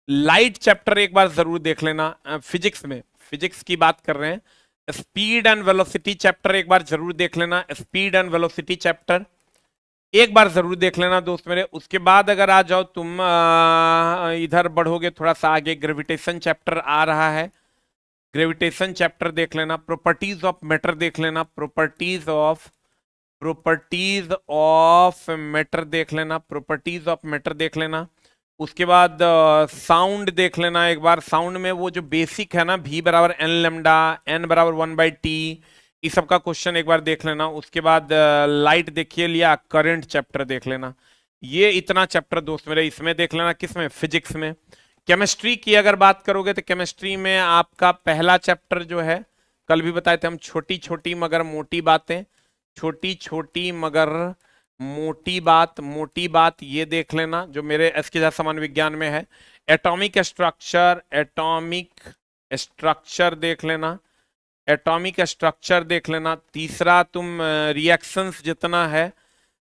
लाइट चैप्टर एक बार जरूर देख लेना। फिजिक्स में, फिजिक्स की बात कर रहे हैं, स्पीड एंड वेलोसिटी चैप्टर एक बार जरूर देख लेना। स्पीड एंड वेलोसिटी चैप्टर एक बार जरूर देख लेना दोस्त मेरे। उसके बाद अगर आ जाओ तुम इधर बढ़ोगे थोड़ा सा आगे, ग्रेविटेशन चैप्टर आ रहा है, ग्रेविटेशन चैप्टर देख लेना। प्रॉपर्टीज ऑफ मैटर देख लेना, प्रॉपर्टीज ऑफ मैटर देख लेना, प्रॉपर्टीज ऑफ मैटर देख लेना। उसके बाद साउंड देख लेना एक बार। साउंड में वो जो बेसिक है ना, v बराबर एन लेमडा, n बराबर 1/t, इस सब का क्वेश्चन एक बार देख लेना। उसके बाद लाइट देखिए लिया, करंट चैप्टर देख लेना। ये इतना चैप्टर दोस्त मेरे इसमें देख लेना। किसमें? फिजिक्स में। केमिस्ट्री की अगर बात करोगे तो केमिस्ट्री में आपका पहला चैप्टर जो है, कल भी बताए थे हम, छोटी छोटी मगर मोटी बातें, छोटी छोटी मगर मोटी बात ये देख लेना, जो मेरे एसके समान विज्ञान में है। एटॉमिक स्ट्रक्चर देख लेना, एटॉमिक स्ट्रक्चर देख लेना। तीसरा तुम रिएक्शंस जितना है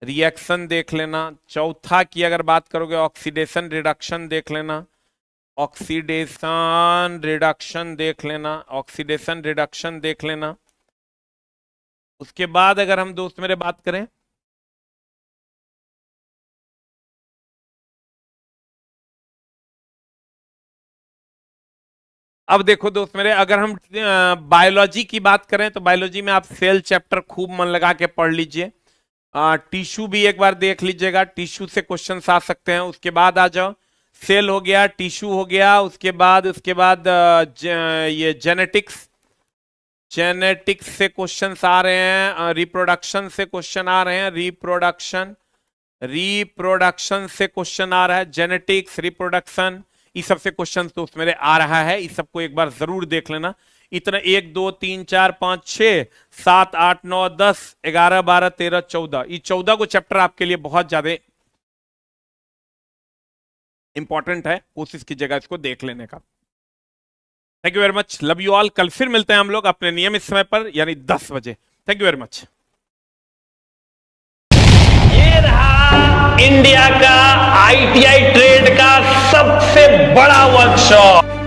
रिएक्शन देख लेना। चौथा की अगर बात करोगे ऑक्सीडेशन रिडक्शन देख लेना, ऑक्सीडेशन रिडक्शन देख लेना, ऑक्सीडेशन रिडक्शन देख लेना। उसके बाद अगर हम दोस्त मेरे बात करें, अब देखो दोस्त मेरे, अगर हम बायोलॉजी की बात करें तो बायोलॉजी में आप सेल चैप्टर खूब मन लगा के पढ़ लीजिए। टिश्यू भी एक बार देख लीजिएगा, टिश्यू से क्वेश्चंस आ सकते हैं। उसके बाद आ जाओ, सेल हो गया, टिश्यू हो गया, उसके बाद ये जेनेटिक्स से क्वेश्चंस आ रहे हैं, रिप्रोडक्शन से क्वेश्चन आ रहे हैं, रिप्रोडक्शन से क्वेश्चन आ रहा है, जेनेटिक्स, रिप्रोडक्शन, इस सब से क्वेश्चन तो मेरे आ रहा है। इस सबको एक बार जरूर देख लेना। इतना 1 2 3 4 5 6 7 8 9 10 11 12 13 14, ये 14 को चैप्टर आपके लिए बहुत ज्यादा इंपॉर्टेंट है, कोशिश कीजिएगा इसको देख लेने का। Thank you very much, love you all. कल फिर मिलते हैं हम लोग अपने नियमित समय पर, यानी 10 बजे। Thank you very much. ये रहा इंडिया का ITI ट्रेड का सबसे बड़ा वर्कशॉप।